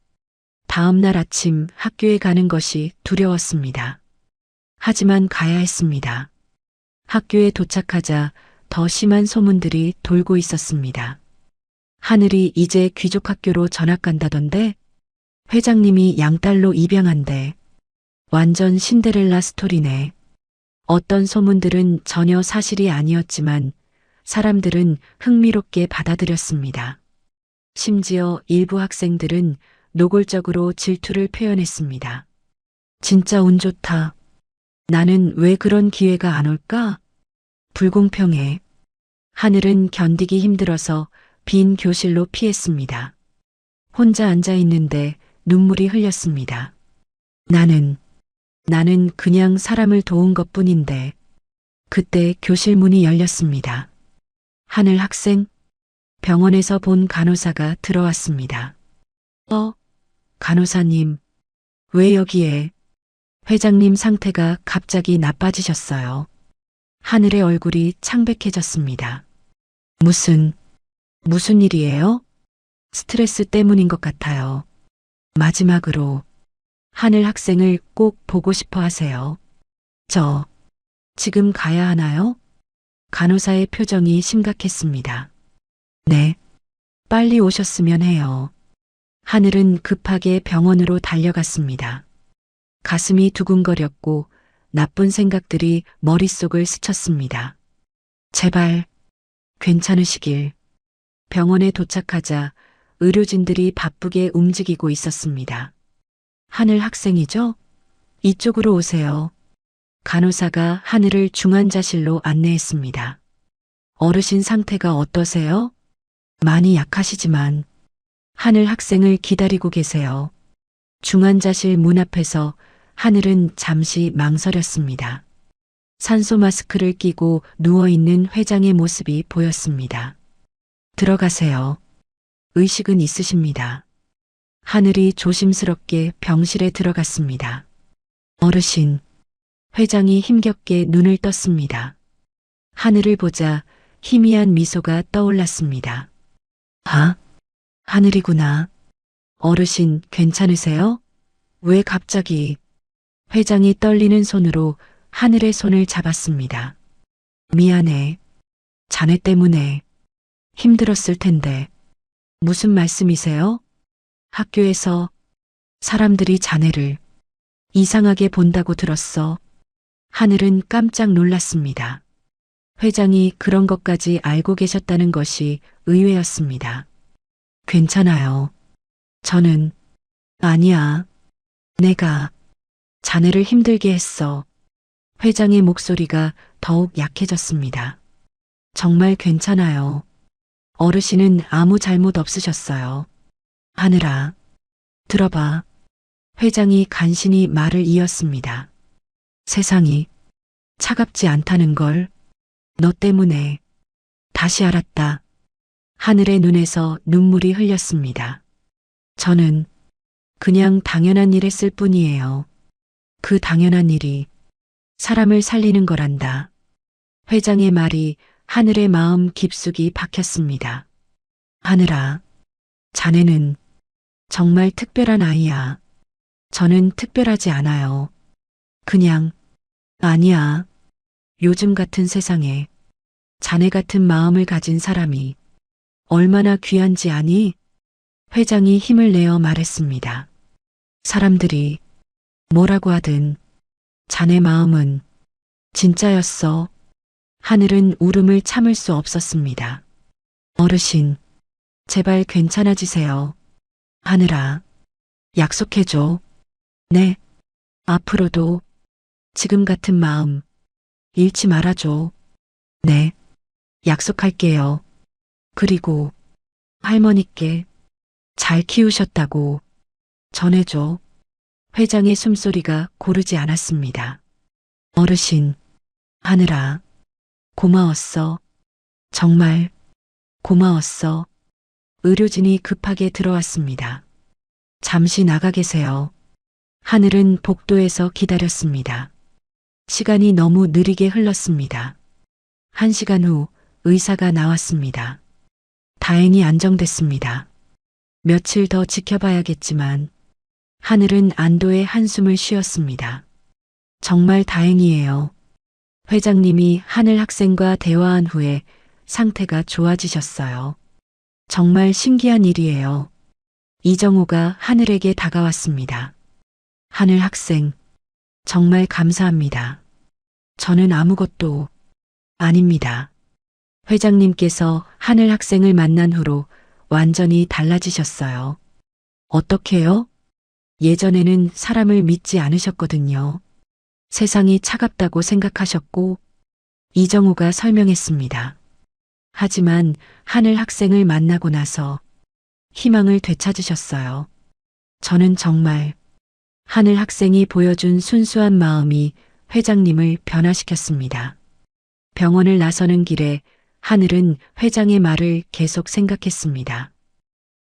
[SPEAKER 1] 다음 날 아침 학교에 가는 것이 두려웠습니다. 하지만 가야 했습니다. 학교에 도착하자 더 심한 소문들이 돌고 있었습니다. 하늘이 이제 귀족 학교로 전학 간다던데? 회장님이 양딸로 입양한대. 완전 신데렐라 스토리네. 어떤 소문들은 전혀 사실이 아니었지만 사람들은 흥미롭게 받아들였습니다. 심지어 일부 학생들은 노골적으로 질투를 표현했습니다. 진짜 운 좋다. 나는 왜 그런 기회가 안 올까? 불공평해. 하늘은 견디기 힘들어서 빈 교실로 피했습니다. 혼자 앉아 있는데 눈물이 흘렸습니다. 나는 그냥 사람을 도운 것뿐인데. 그때 교실 문이 열렸습니다. 하늘 학생? 병원에서 본 간호사가 들어왔습니다. 간호사님, 왜 여기에? 회장님 상태가 갑자기 나빠지셨어요. 하늘의 얼굴이 창백해졌습니다. 무슨 일이에요? 스트레스 때문인 것 같아요. 마지막으로 하늘 학생을 꼭 보고 싶어 하세요. 저 지금 가야 하나요? 간호사의 표정이 심각했습니다. 네, 빨리 오셨으면 해요. 하늘은 급하게 병원으로 달려갔습니다. 가슴이 두근거렸고 나쁜 생각들이 머릿속을 스쳤습니다. 제발 괜찮으시길. 병원에 도착하자 의료진들이 바쁘게 움직이고 있었습니다. 하늘 학생이죠? 이쪽으로 오세요. 간호사가 하늘을 중환자실로 안내했습니다. 어르신 상태가 어떠세요? 많이 약하시지만 하늘 학생을 기다리고 계세요. 중환자실 문 앞에서 하늘은 잠시 망설였습니다. 산소 마스크를 끼고 누워있는 회장의 모습이 보였습니다. 들어가세요. 의식은 있으십니다. 하늘이 조심스럽게 병실에 들어갔습니다. 어르신, 회장이 힘겹게 눈을 떴습니다. 하늘을 보자 희미한 미소가 떠올랐습니다. 아, 하늘이구나. 어르신 괜찮으세요? 왜 갑자기? 회장이 떨리는 손으로 하늘의 손을 잡았습니다. 미안해. 자네 때문에 힘들었을 텐데. 무슨 말씀이세요? 학교에서 사람들이 자네를 이상하게 본다고 들었어. 하늘은 깜짝 놀랐습니다. 회장이 그런 것까지 알고 계셨다는 것이 의외였습니다. 괜찮아요. 저는 아니야. 내가 자네를 힘들게 했어. 회장의 목소리가 더욱 약해졌습니다. 정말 괜찮아요. 어르신은 아무 잘못 없으셨어요. 하늘아, 들어봐. 회장이 간신히 말을 이었습니다. 세상이 차갑지 않다는 걸 너 때문에 다시 알았다. 하늘의 눈에서 눈물이 흘렸습니다. 저는 그냥 당연한 일 했을 뿐이에요. 그 당연한 일이 사람을 살리는 거란다. 회장의 말이 하늘의 마음 깊숙이 박혔습니다. 하늘아, 자네는 정말 특별한 아이야. 저는 특별하지 않아요. 그냥, 아니야. 요즘 같은 세상에 자네 같은 마음을 가진 사람이 얼마나 귀한지 아니? 회장이 힘을 내어 말했습니다. 사람들이 뭐라고 하든 자네 마음은 진짜였어. 하늘은 울음을 참을 수 없었습니다. 어르신, 제발 괜찮아지세요. 하늘아, 약속해줘. 네, 앞으로도 지금 같은 마음 잃지 말아줘. 네, 약속할게요. 그리고 할머니께 잘 키우셨다고 전해줘. 회장의 숨소리가 고르지 않았습니다. 어르신, 하늘아, 고마웠어. 정말 고마웠어. 의료진이 급하게 들어왔습니다. 잠시 나가 계세요. 하늘은 복도에서 기다렸습니다. 시간이 너무 느리게 흘렀습니다. 1시간 후 의사가 나왔습니다. 다행히 안정됐습니다. 며칠 더 지켜봐야겠지만 하늘은 안도의 한숨을 쉬었습니다. 정말 다행이에요. 회장님이 하늘 학생과 대화한 후에 상태가 좋아지셨어요. 정말 신기한 일이에요. 이정호가 하늘에게 다가왔습니다. 하늘 학생, 정말 감사합니다. 저는 아무것도 아닙니다. 회장님께서 하늘 학생을 만난 후로 완전히 달라지셨어요. 어떻게요? 예전에는 사람을 믿지 않으셨거든요. 세상이 차갑다고 생각하셨고, 이정호가 설명했습니다. 하지만 하늘 학생을 만나고 나서 희망을 되찾으셨어요. 저는 정말 하늘 학생이 보여준 순수한 마음이 회장님을 변화시켰습니다. 병원을 나서는 길에 하늘은 회장의 말을 계속 생각했습니다.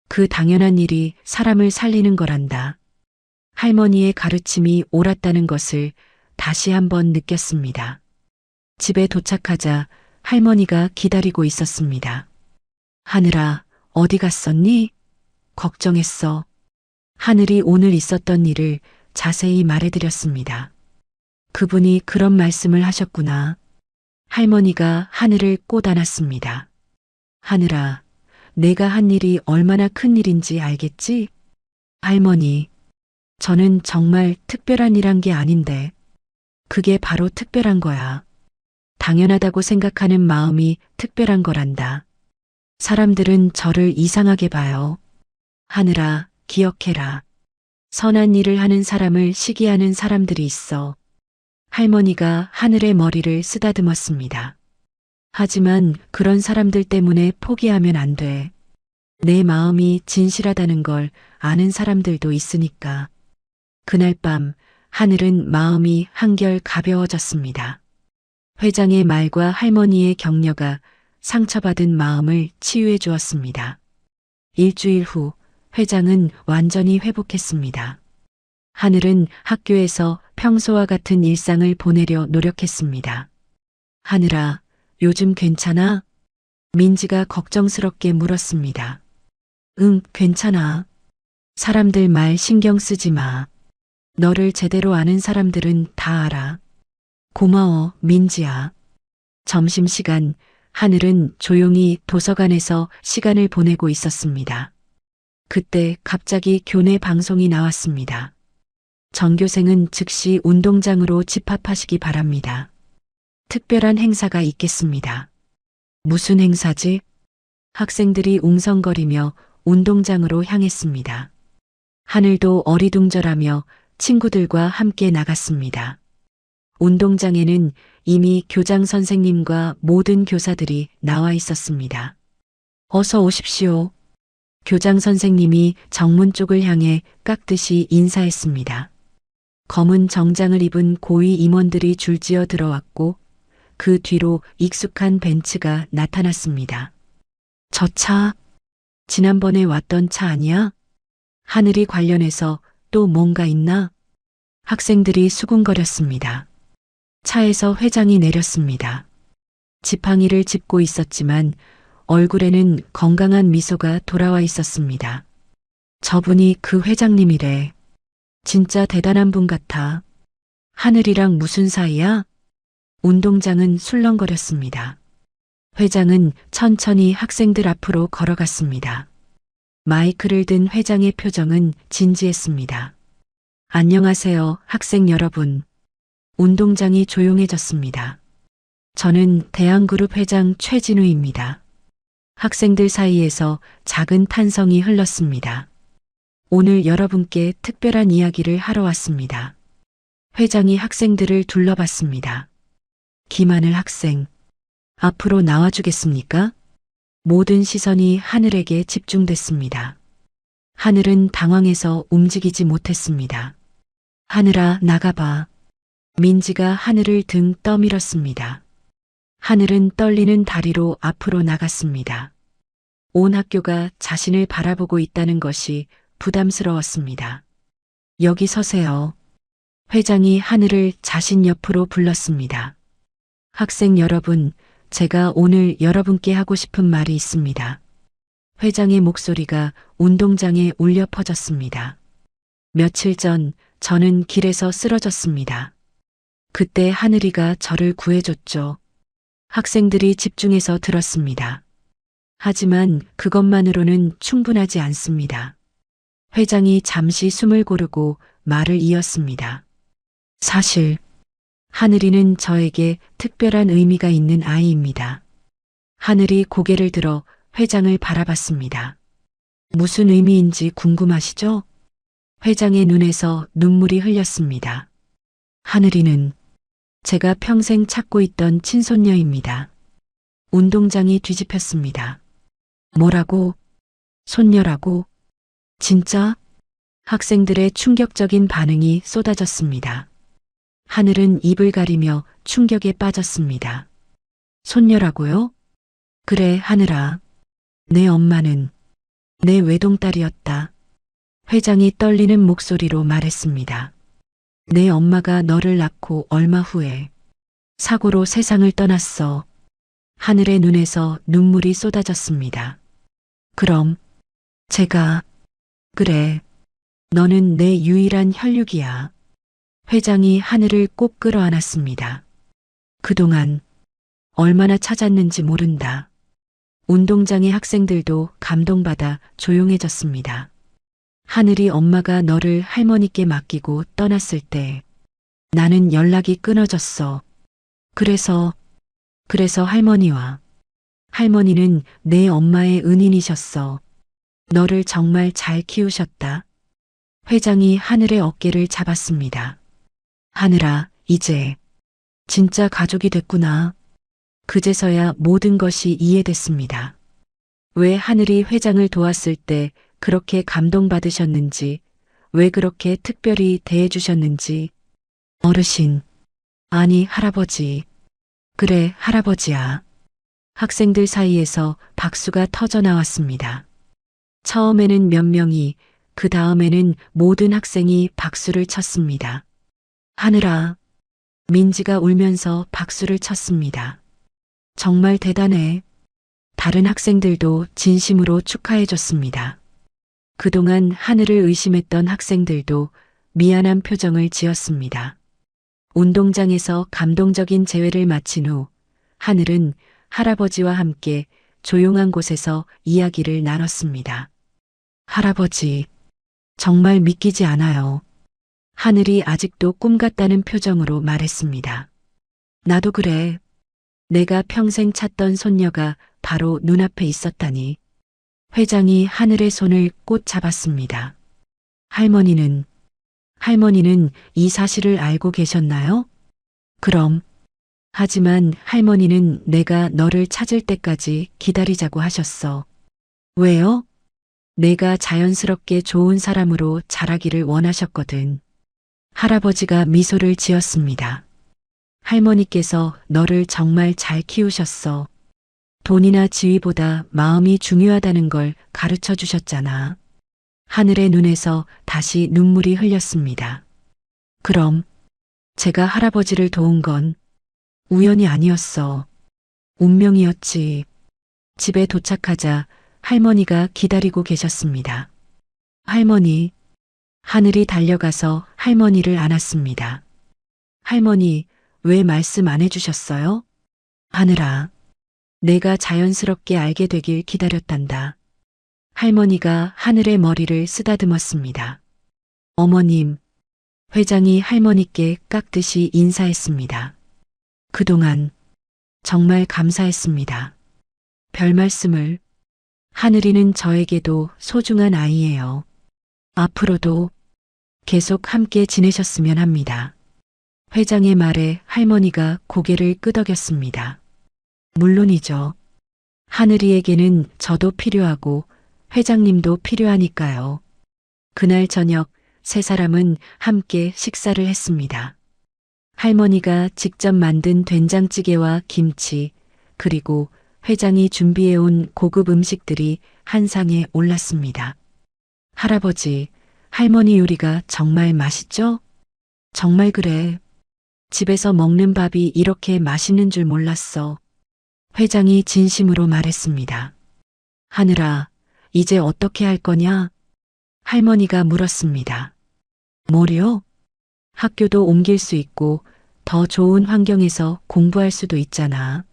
[SPEAKER 1] 그 당연한 일이 사람을 살리는 거란다. 할머니의 가르침이 옳았다는 것을 다시 한번 느꼈습니다. 집에 도착하자 할머니가 기다리고 있었습니다. 하늘아, 어디 갔었니? 걱정했어. 하늘이 오늘 있었던 일을 자세히 말해드렸습니다. 그분이 그런 말씀을 하셨구나. 할머니가 하늘을 꼭 안았습니다. 하늘아, 내가 한 일이 얼마나 큰 일인지 알겠지? 할머니, 저는 정말 특별한 일 한 게 아닌데, 그게 바로 특별한 거야. 당연하다고 생각하는 마음이 특별한 거란다. 사람들은 저를 이상하게 봐요. 하늘아, 기억해라. 선한 일을 하는 사람을 시기하는 사람들이 있어. 할머니가 하늘의 머리를 쓰다듬었습니다. 하지만 그런 사람들 때문에 포기하면 안 돼. 내 마음이 진실하다는 걸 아는 사람들도 있으니까. 그날 밤 하늘은 마음이 한결 가벼워졌습니다. 회장의 말과 할머니의 격려가 상처받은 마음을 치유해 주었습니다. 일주일 후 회장은 완전히 회복했습니다. 하늘은 학교에서 평소와 같은 일상을 보내려 노력했습니다. 하늘아, 요즘 괜찮아? 민지가 걱정스럽게 물었습니다. 응, 괜찮아. 사람들 말 신경 쓰지 마. 너를 제대로 아는 사람들은 다 알아. 고마워, 민지야. 점심시간, 하늘은 조용히 도서관에서 시간을 보내고 있었습니다. 그때 갑자기 교내 방송이 나왔습니다. 전교생은 즉시 운동장으로 집합하시기 바랍니다. 특별한 행사가 있겠습니다. 무슨 행사지? 학생들이 웅성거리며 운동장으로 향했습니다. 하늘도 어리둥절하며 친구들과 함께 나갔습니다. 운동장에는 이미 교장 선생님과 모든 교사들이 나와 있었습니다. 어서 오십시오. 교장 선생님이 정문 쪽을 향해 깍듯이 인사했습니다. 검은 정장을 입은 고위 임원들이 줄지어 들어왔고 그 뒤로 익숙한 벤츠가 나타났습니다. 저 차, 지난번에 왔던 차 아니야? 하늘이 관련해서 또 뭔가 있나? 학생들이 수군거렸습니다. 차에서 회장이 내렸습니다. 지팡이를 짚고 있었지만 얼굴에는 건강한 미소가 돌아와 있었습니다. 저분이 그 회장님이래. 진짜 대단한 분 같아. 하늘이랑 무슨 사이야? 운동장은 술렁거렸습니다. 회장은 천천히 학생들 앞으로 걸어갔습니다. 마이크를 든 회장의 표정은 진지했습니다. 안녕하세요, 학생 여러분. 운동장이 조용해졌습니다. 저는 대한그룹 회장 최진우입니다. 학생들 사이에서 작은 탄성이 흘렀습니다. 오늘 여러분께 특별한 이야기를 하러 왔습니다. 회장이 학생들을 둘러봤습니다. 김하늘 학생, 앞으로 나와주겠습니까? 모든 시선이 하늘에게 집중됐습니다. 하늘은 당황해서 움직이지 못했습니다. 하늘아, 나가봐. 민지가 하늘을 등 떠밀었습니다. 하늘은 떨리는 다리로 앞으로 나갔습니다. 온 학교가 자신을 바라보고 있다는 것이 부담스러웠습니다. 여기 서세요. 회장이 하늘을 자신 옆으로 불렀습니다. 학생 여러분, 제가 오늘 여러분께 하고 싶은 말이 있습니다. 회장의 목소리가 운동장에 울려 퍼졌습니다. 며칠 전 저는 길에서 쓰러졌습니다. 그때 하늘이가 저를 구해줬죠. 학생들이 집중해서 들었습니다. 하지만 그것만으로는 충분하지 않습니다. 회장이 잠시 숨을 고르고 말을 이었습니다. 사실 하늘이는 저에게 특별한 의미가 있는 아이입니다. 하늘이 고개를 들어 회장을 바라봤습니다. 무슨 의미인지 궁금하시죠? 회장의 눈에서 눈물이 흘렸습니다. 하늘이는 제가 평생 찾고 있던 친손녀입니다. 운동장이 뒤집혔습니다. 뭐라고? 손녀라고? 진짜? 학생들의 충격적인 반응이 쏟아졌습니다. 하늘은 입을 가리며 충격에 빠졌습니다. 손녀라고요? 그래, 하늘아. 내 엄마는 내 외동딸이었다. 회장이 떨리는 목소리로 말했습니다. 내 엄마가 너를 낳고 얼마 후에 사고로 세상을 떠났어. 하늘의 눈에서 눈물이 쏟아졌습니다. 그럼 제가 그래, 너는 내 유일한 혈육이야. 회장이 하늘을 꼭 끌어안았습니다. 그동안 얼마나 찾았는지 모른다. 운동장의 학생들도 감동받아 조용해졌습니다. 하늘이 엄마가 너를 할머니께 맡기고 떠났을 때 나는 연락이 끊어졌어. 그래서 할머니는 내 엄마의 은인이셨어. 너를 정말 잘 키우셨다. 회장이 하늘의 어깨를 잡았습니다. 하늘아, 이제 진짜 가족이 됐구나. 그제서야 모든 것이 이해됐습니다. 왜 하늘이 회장을 도왔을 때 그렇게 감동받으셨는지, 왜 그렇게 특별히 대해주셨는지. 어르신, 아니 할아버지. 그래, 할아버지야. 학생들 사이에서 박수가 터져 나왔습니다. 처음에는 몇 명이, 그 다음에는 모든 학생이 박수를 쳤습니다. 하늘아, 민지가 울면서 박수를 쳤습니다. 정말 대단해. 다른 학생들도 진심으로 축하해줬습니다. 그동안 하늘을 의심했던 학생들도 미안한 표정을 지었습니다. 운동장에서 감동적인 재회를 마친 후 하늘은 할아버지와 함께 조용한 곳에서 이야기를 나눴습니다. 할아버지, 정말 믿기지 않아요. 하늘이 아직도 꿈 같다는 표정으로 말했습니다. 나도 그래. 내가 평생 찾던 손녀가 바로 눈앞에 있었다니. 회장이 하늘의 손을 꼭 잡았습니다. 할머니는 이 사실을 알고 계셨나요? 그럼. 하지만 할머니는 내가 너를 찾을 때까지 기다리자고 하셨어. 왜요? 내가 자연스럽게 좋은 사람으로 자라기를 원하셨거든. 할아버지가 미소를 지었습니다. 할머니께서 너를 정말 잘 키우셨어. 돈이나 지위보다 마음이 중요하다는 걸 가르쳐 주셨잖아. 하늘의 눈에서 다시 눈물이 흘렸습니다. 그럼 제가 할아버지를 도운 건 우연이 아니었어. 운명이었지. 집에 도착하자 할머니가 기다리고 계셨습니다. 할머니, 하늘이 달려가서 할머니를 안았습니다. 할머니, 왜 말씀 안 해주셨어요? 하늘아, 내가 자연스럽게 알게 되길 기다렸단다. 할머니가 하늘의 머리를 쓰다듬었습니다. 어머님, 회장이 할머니께 깍듯이 인사했습니다. 그동안 정말 감사했습니다. 별 말씀을. 하늘이는 저에게도 소중한 아이예요. 앞으로도 계속 함께 지내셨으면 합니다. 회장의 말에 할머니가 고개를 끄덕였습니다. 물론이죠. 하늘이에게는 저도 필요하고 회장님도 필요하니까요. 그날 저녁 세 사람은 함께 식사를 했습니다. 할머니가 직접 만든 된장찌개와 김치, 그리고 회장이 준비해온 고급 음식들이 한 상에 올랐습니다. 할아버지, 할머니 요리가 정말 맛있죠? 정말 그래. 집에서 먹는 밥이 이렇게 맛있는 줄 몰랐어. 회장이 진심으로 말했습니다. 하늘아, 이제 어떻게 할 거냐? 할머니가 물었습니다. 뭐요? 학교도 옮길 수 있고 더 좋은 환경에서 공부할 수도 있잖아.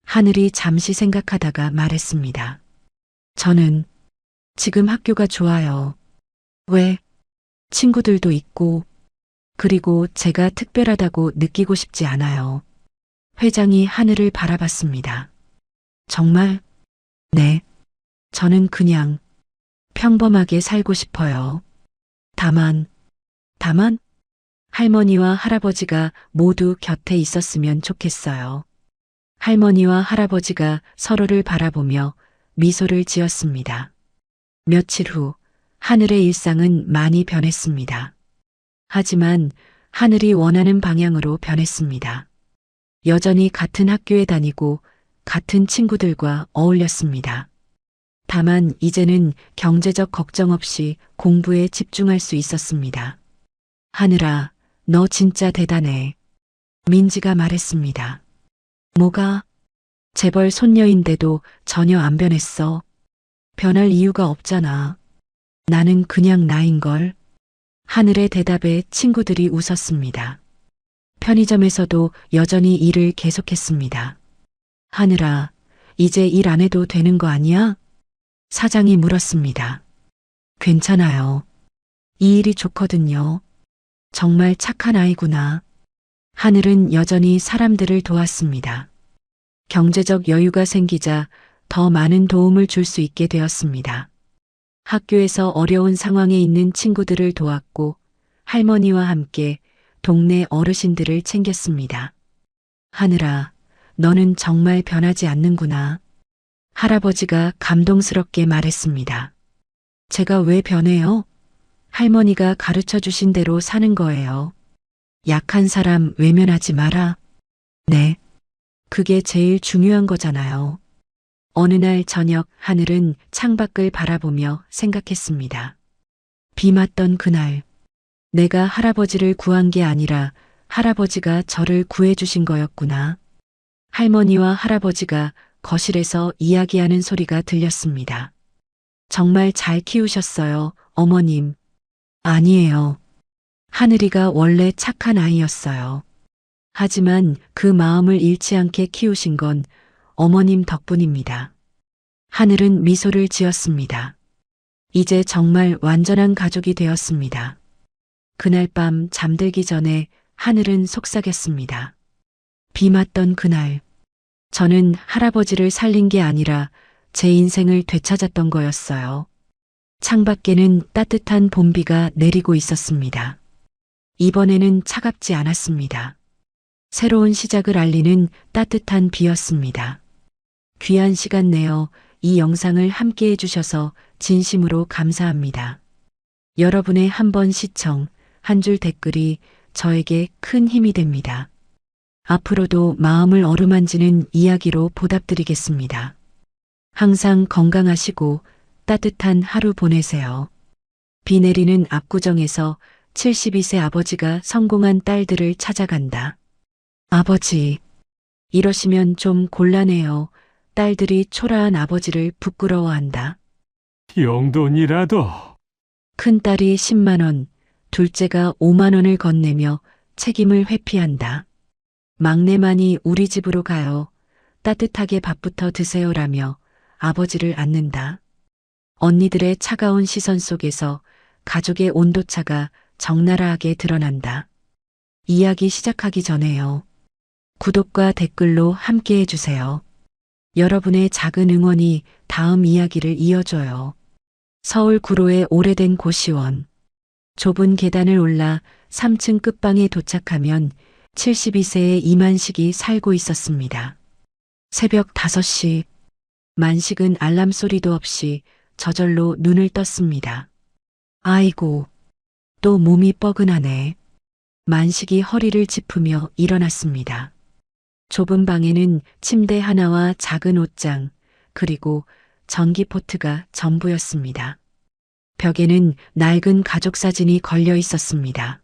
[SPEAKER 1] 하늘이 잠시 생각하다가 말했습니다. 저는 지금 학교가 좋아요. 왜? 친구들도 있고, 그리고 제가 특별하다고 느끼고 싶지 않아요. 회장이 하늘을 바라봤습니다. 정말? 네. 저는 그냥 평범하게 살고 싶어요. 다만, 할머니와 할아버지가 모두 곁에 있었으면 좋겠어요. 할머니와 할아버지가 서로를 바라보며 미소를 지었습니다. 며칠 후 하늘의 일상은 많이 변했습니다. 하지만 하늘이 원하는 방향으로 변했습니다. 여전히 같은 학교에 다니고 같은 친구들과 어울렸습니다. 다만 이제는 경제적 걱정 없이 공부에 집중할 수 있었습니다. 하늘아, 너 진짜 대단해. 민지가 말했습니다. 뭐가? 재벌 손녀인데도 전혀 안 변했어. 변할 이유가 없잖아. 나는 그냥 나인걸. 하늘의 대답에 친구들이 웃었습니다. 편의점에서도 여전히 일을 계속했습니다. 하늘아, 이제 일 안 해도 되는 거 아니야? 사장이 물었습니다. 괜찮아요. 이 일이 좋거든요. 정말 착한 아이구나. 하늘은 여전히 사람들을 도왔습니다. 경제적 여유가 생기자 더 많은 도움을 줄 수 있게 되었습니다. 학교에서 어려운 상황에 있는 친구들을 도왔고 할머니와 함께 동네 어르신들을 챙겼습니다. 하늘아, 너는 정말 변하지 않는구나. 할아버지가 감동스럽게 말했습니다. 제가 왜 변해요? 할머니가 가르쳐 주신 대로 사는 거예요. 약한 사람 외면하지 마라. 네. 그게 제일 중요한 거잖아요. 어느 날 저녁 하늘은 창밖을 바라보며 생각했습니다. 비 맞던 그날, 내가 할아버지를 구한 게 아니라 할아버지가 저를 구해주신 거였구나. 할머니와 할아버지가 거실에서 이야기하는 소리가 들렸습니다. 정말 잘 키우셨어요, 어머님. 아니에요. 하늘이가 원래 착한 아이였어요. 하지만 그 마음을 잃지 않게 키우신 건 어머님 덕분입니다. 하늘은 미소를 지었습니다. 이제 정말 완전한 가족이 되었습니다. 그날 밤 잠들기 전에 하늘은 속삭였습니다. 비 맞던 그날, 저는 할아버지를 살린 게 아니라 제 인생을 되찾았던 거였어요. 창밖에는 따뜻한 봄비가 내리고 있었습니다. 이번에는 차갑지 않았습니다. 새로운 시작을 알리는 따뜻한 비였습니다. 귀한 시간 내어 이 영상을 함께 해주셔서 진심으로 감사합니다. 여러분의 한 번 시청, 한 줄 댓글이 저에게 큰 힘이 됩니다. 앞으로도 마음을 어루만지는 이야기로 보답드리겠습니다. 항상 건강하시고 따뜻한 하루 보내세요. 비 내리는 압구정에서 72세 아버지가 성공한 딸들을 찾아간다. 아버지, 이러시면 좀 곤란해요. 딸들이 초라한 아버지를 부끄러워한다.
[SPEAKER 2] 용돈이라도
[SPEAKER 1] 큰딸이 10만 원, 둘째가 5만 원을 건네며 책임을 회피한다. 막내만이 우리 집으로 가요. 따뜻하게 밥부터 드세요라며 아버지를 안는다. 언니들의 차가운 시선 속에서 가족의 온도차가 적나라하게 드러난다. 이야기 시작하기 전에요. 구독과 댓글로 함께 해주세요. 여러분의 작은 응원이 다음 이야기를 이어줘요. 서울 구로의 오래된 고시원. 좁은 계단을 올라 3층 끝방에 도착하면 72세의 이만식이 살고 있었습니다. 새벽 5시, 만식은 알람 소리도 없이 저절로 눈을 떴습니다. 아이고, 또 몸이 뻐근하네. 만식이 허리를 짚으며 일어났습니다. 좁은 방에는 침대 하나와 작은 옷장, 그리고 전기포트가 전부였습니다. 벽에는 낡은 가족 사진이 걸려 있었습니다.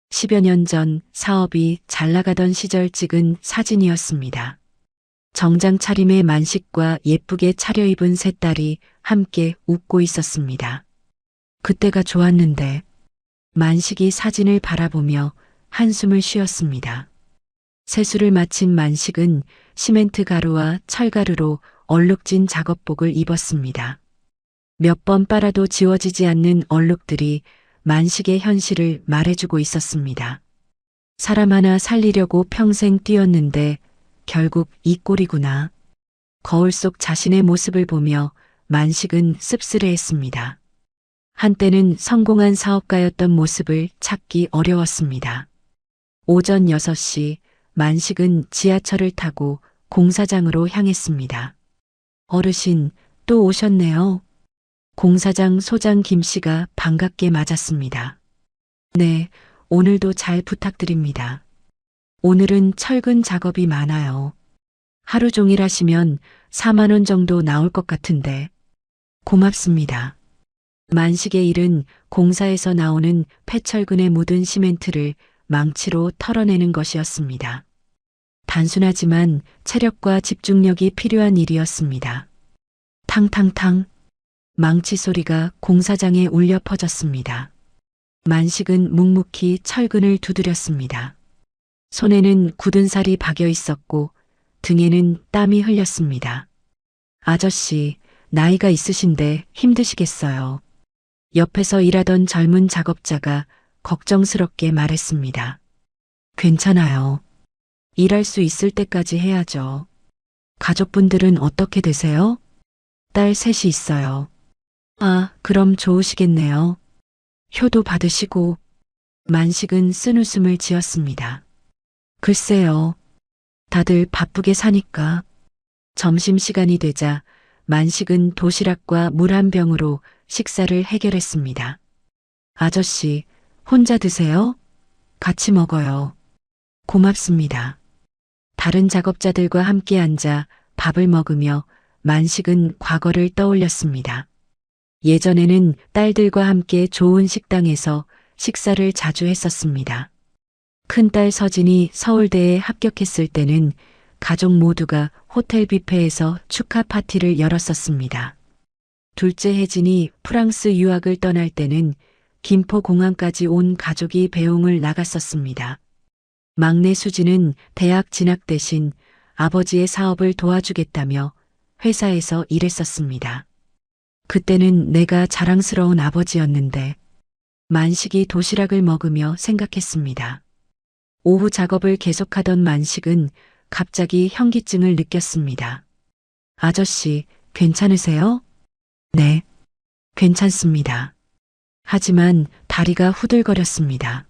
[SPEAKER 1] 10여 년 전 사업이 잘 나가던 시절 찍은 사진이었습니다. 정장 차림의 만식과 예쁘게 차려입은 세 딸이 함께 웃고 있었습니다. 그때가 좋았는데 만식이 사진을 바라보며 한숨을 쉬었습니다. 세수를 마친 만식은 시멘트 가루와 철가루로 얼룩진 작업복을 입었습니다. 몇 번 빨아도 지워지지 않는 얼룩들이 만식의 현실을 말해주고 있었습니다. 사람 하나 살리려고 평생 뛰었는데 결국 이 꼴이구나. 거울 속 자신의 모습을 보며 만식은 씁쓸해했습니다. 한때는 성공한 사업가였던 모습을 찾기 어려웠습니다. 오전 6시 만식은 지하철을 타고 공사장으로 향했습니다. 어르신, 또 오셨네요. 공사장 소장 김 씨가 반갑게 맞았습니다. 네, 오늘도 잘 부탁드립니다. 오늘은 철근 작업이 많아요. 하루 종일 하시면 4만 원 정도 나올 것 같은데. 고맙습니다. 만식의 일은 공사에서 나오는 폐철근에 묻은 시멘트를 망치로 털어내는 것이었습니다. 단순하지만 체력과 집중력이 필요한 일이었습니다. 탕탕탕. 망치 소리가 공사장에 울려 퍼졌습니다. 만식은 묵묵히 철근을 두드렸습니다. 손에는 굳은 살이 박여 있었고 등에는 땀이 흘렸습니다. 아저씨, 나이가 있으신데 힘드시겠어요. 옆에서 일하던 젊은 작업자가 걱정스럽게 말했습니다. 괜찮아요. 일할 수 있을 때까지 해야죠. 가족분들은 어떻게 되세요? 딸 셋이 있어요. 아, 그럼 좋으시겠네요. 효도 받으시고. 만식은 쓴웃음을 지었습니다. 글쎄요. 다들 바쁘게 사니까. 점심시간이 되자 만식은 도시락과 물 한 병으로 식사를 해결했습니다. 아저씨, 혼자 드세요? 같이 먹어요. 고맙습니다. 다른 작업자들과 함께 앉아 밥을 먹으며 만식은 과거를 떠올렸습니다. 예전에는 딸들과 함께 좋은 식당에서 식사를 자주 했었습니다. 큰딸 서진이 서울대에 합격했을 때는 가족 모두가 호텔 뷔페에서 축하 파티를 열었었습니다. 둘째 혜진이 프랑스 유학을 떠날 때는 김포공항까지 온 가족이 배웅을 나갔었습니다. 막내 수지는 대학 진학 대신 아버지의 사업을 도와주겠다며 회사에서 일했었습니다. 그때는 내가 자랑스러운 아버지였는데 만식이 도시락을 먹으며 생각했습니다. 오후 작업을 계속하던 만식은 갑자기 현기증을 느꼈습니다. 아저씨, 괜찮으세요? 네, 괜찮습니다. 하지만 다리가 후들거렸습니다.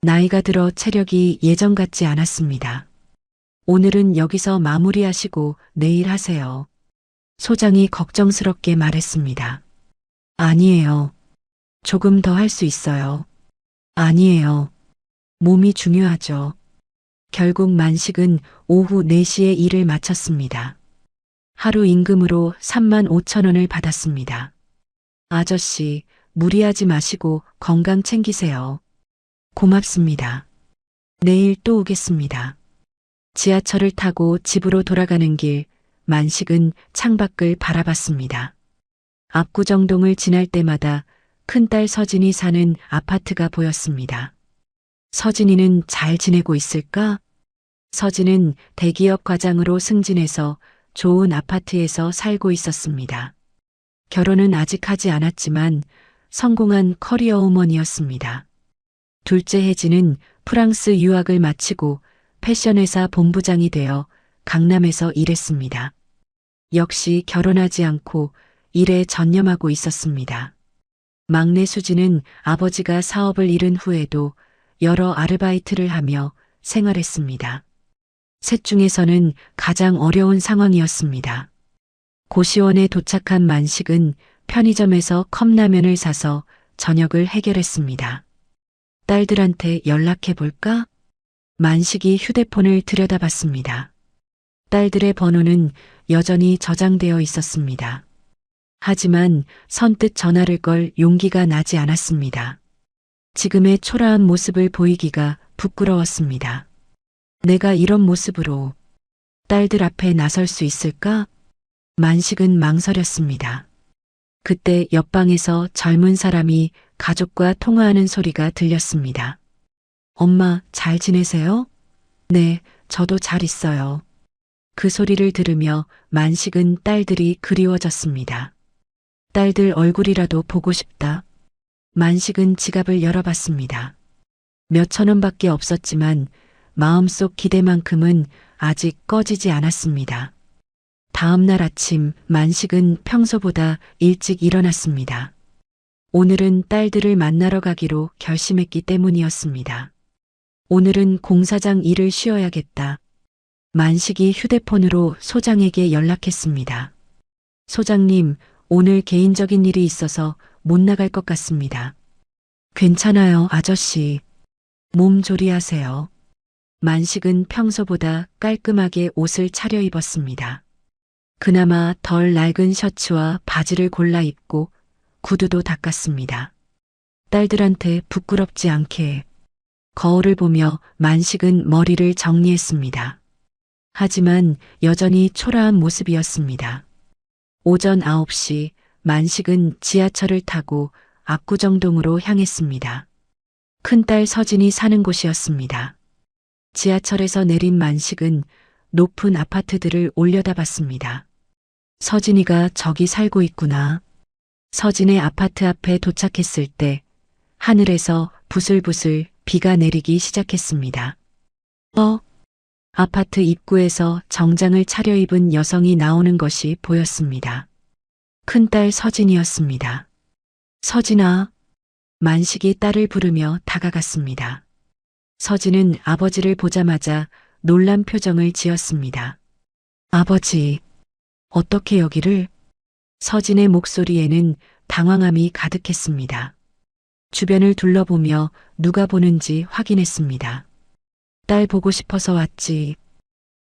[SPEAKER 1] 나이가 들어 체력이 예전 같지 않았습니다. 오늘은 여기서 마무리하시고 내일 하세요. 소장이 걱정스럽게 말했습니다. 아니에요. 조금 더 할 수 있어요. 아니에요. 몸이 중요하죠. 결국 만식은 오후 4시에 일을 마쳤습니다. 하루 임금으로 3만 5천 원을 받았습니다. 아저씨, 무리하지 마시고 건강 챙기세요. 고맙습니다. 내일 또 오겠습니다. 지하철을 타고 집으로 돌아가는 길, 만식은 창밖을 바라봤습니다. 압구정동을 지날 때마다 큰딸 서진이 사는 아파트가 보였습니다. 서진이는 잘 지내고 있을까? 서진은 대기업 과장으로 승진해서 좋은 아파트에서 살고 있었습니다. 결혼은 아직 하지 않았지만 성공한 커리어 우먼이었습니다. 둘째 혜진은 프랑스 유학을 마치고 패션회사 본부장이 되어 강남에서 일했습니다. 역시 결혼하지 않고 일에 전념하고 있었습니다. 막내 수지는 아버지가 사업을 잃은 후에도 여러 아르바이트를 하며 생활했습니다. 셋 중에서는 가장 어려운 상황이었습니다. 고시원에 도착한 만식은 편의점에서 컵라면을 사서 저녁을 해결했습니다. 딸들한테 연락해 볼까? 만식이 휴대폰을 들여다봤습니다. 딸들의 번호는 여전히 저장되어 있었습니다. 하지만 선뜻 전화를 걸 용기가 나지 않았습니다. 지금의 초라한 모습을 보이기가 부끄러웠습니다. 내가 이런 모습으로 딸들 앞에 나설 수 있을까? 만식은 망설였습니다. 그때 옆방에서 젊은 사람이 가족과 통화하는 소리가 들렸습니다. 엄마, 잘 지내세요? 네, 저도 잘 있어요. 그 소리를 들으며 만식은 딸들이 그리워졌습니다. 딸들 얼굴이라도 보고 싶다. 만식은 지갑을 열어봤습니다. 몇천 원밖에 없었지만 마음속 기대만큼은 아직 꺼지지 않았습니다. 다음 날 아침 만식은 평소보다 일찍 일어났습니다. 오늘은 딸들을 만나러 가기로 결심했기 때문이었습니다. 오늘은 공사장 일을 쉬어야겠다. 만식이 휴대폰으로 소장에게 연락했습니다. 소장님, 오늘 개인적인 일이 있어서 못 나갈 것 같습니다. 괜찮아요, 아저씨. 몸 조리하세요. 만식은 평소보다 깔끔하게 옷을 차려입었습니다. 그나마 덜 낡은 셔츠와 바지를 골라 입고 구두도 닦았습니다. 딸들한테 부끄럽지 않게. 거울을 보며 만식은 머리를 정리했습니다. 하지만 여전히 초라한 모습이었습니다. 오전 9시 만식은 지하철을 타고 압구정동으로 향했습니다. 큰딸 서진이 사는 곳이었습니다. 지하철에서 내린 만식은 높은 아파트들을 올려다봤습니다. 서진이가 저기 살고 있구나. 서진의 아파트 앞에 도착했을 때 하늘에서 부슬부슬 비가 내리기 시작했습니다. 아파트 입구에서 정장을 차려입은 여성이 나오는 것이 보였습니다. 큰딸 서진이었습니다. 서진아, 만식이 딸을 부르며 다가갔습니다. 서진은 아버지를 보자마자 놀란 표정을 지었습니다. 아버지, 어떻게 여기를? 서진의 목소리에는 당황함이 가득했습니다. 주변을 둘러보며 누가 보는지 확인했습니다. 딸 보고 싶어서 왔지.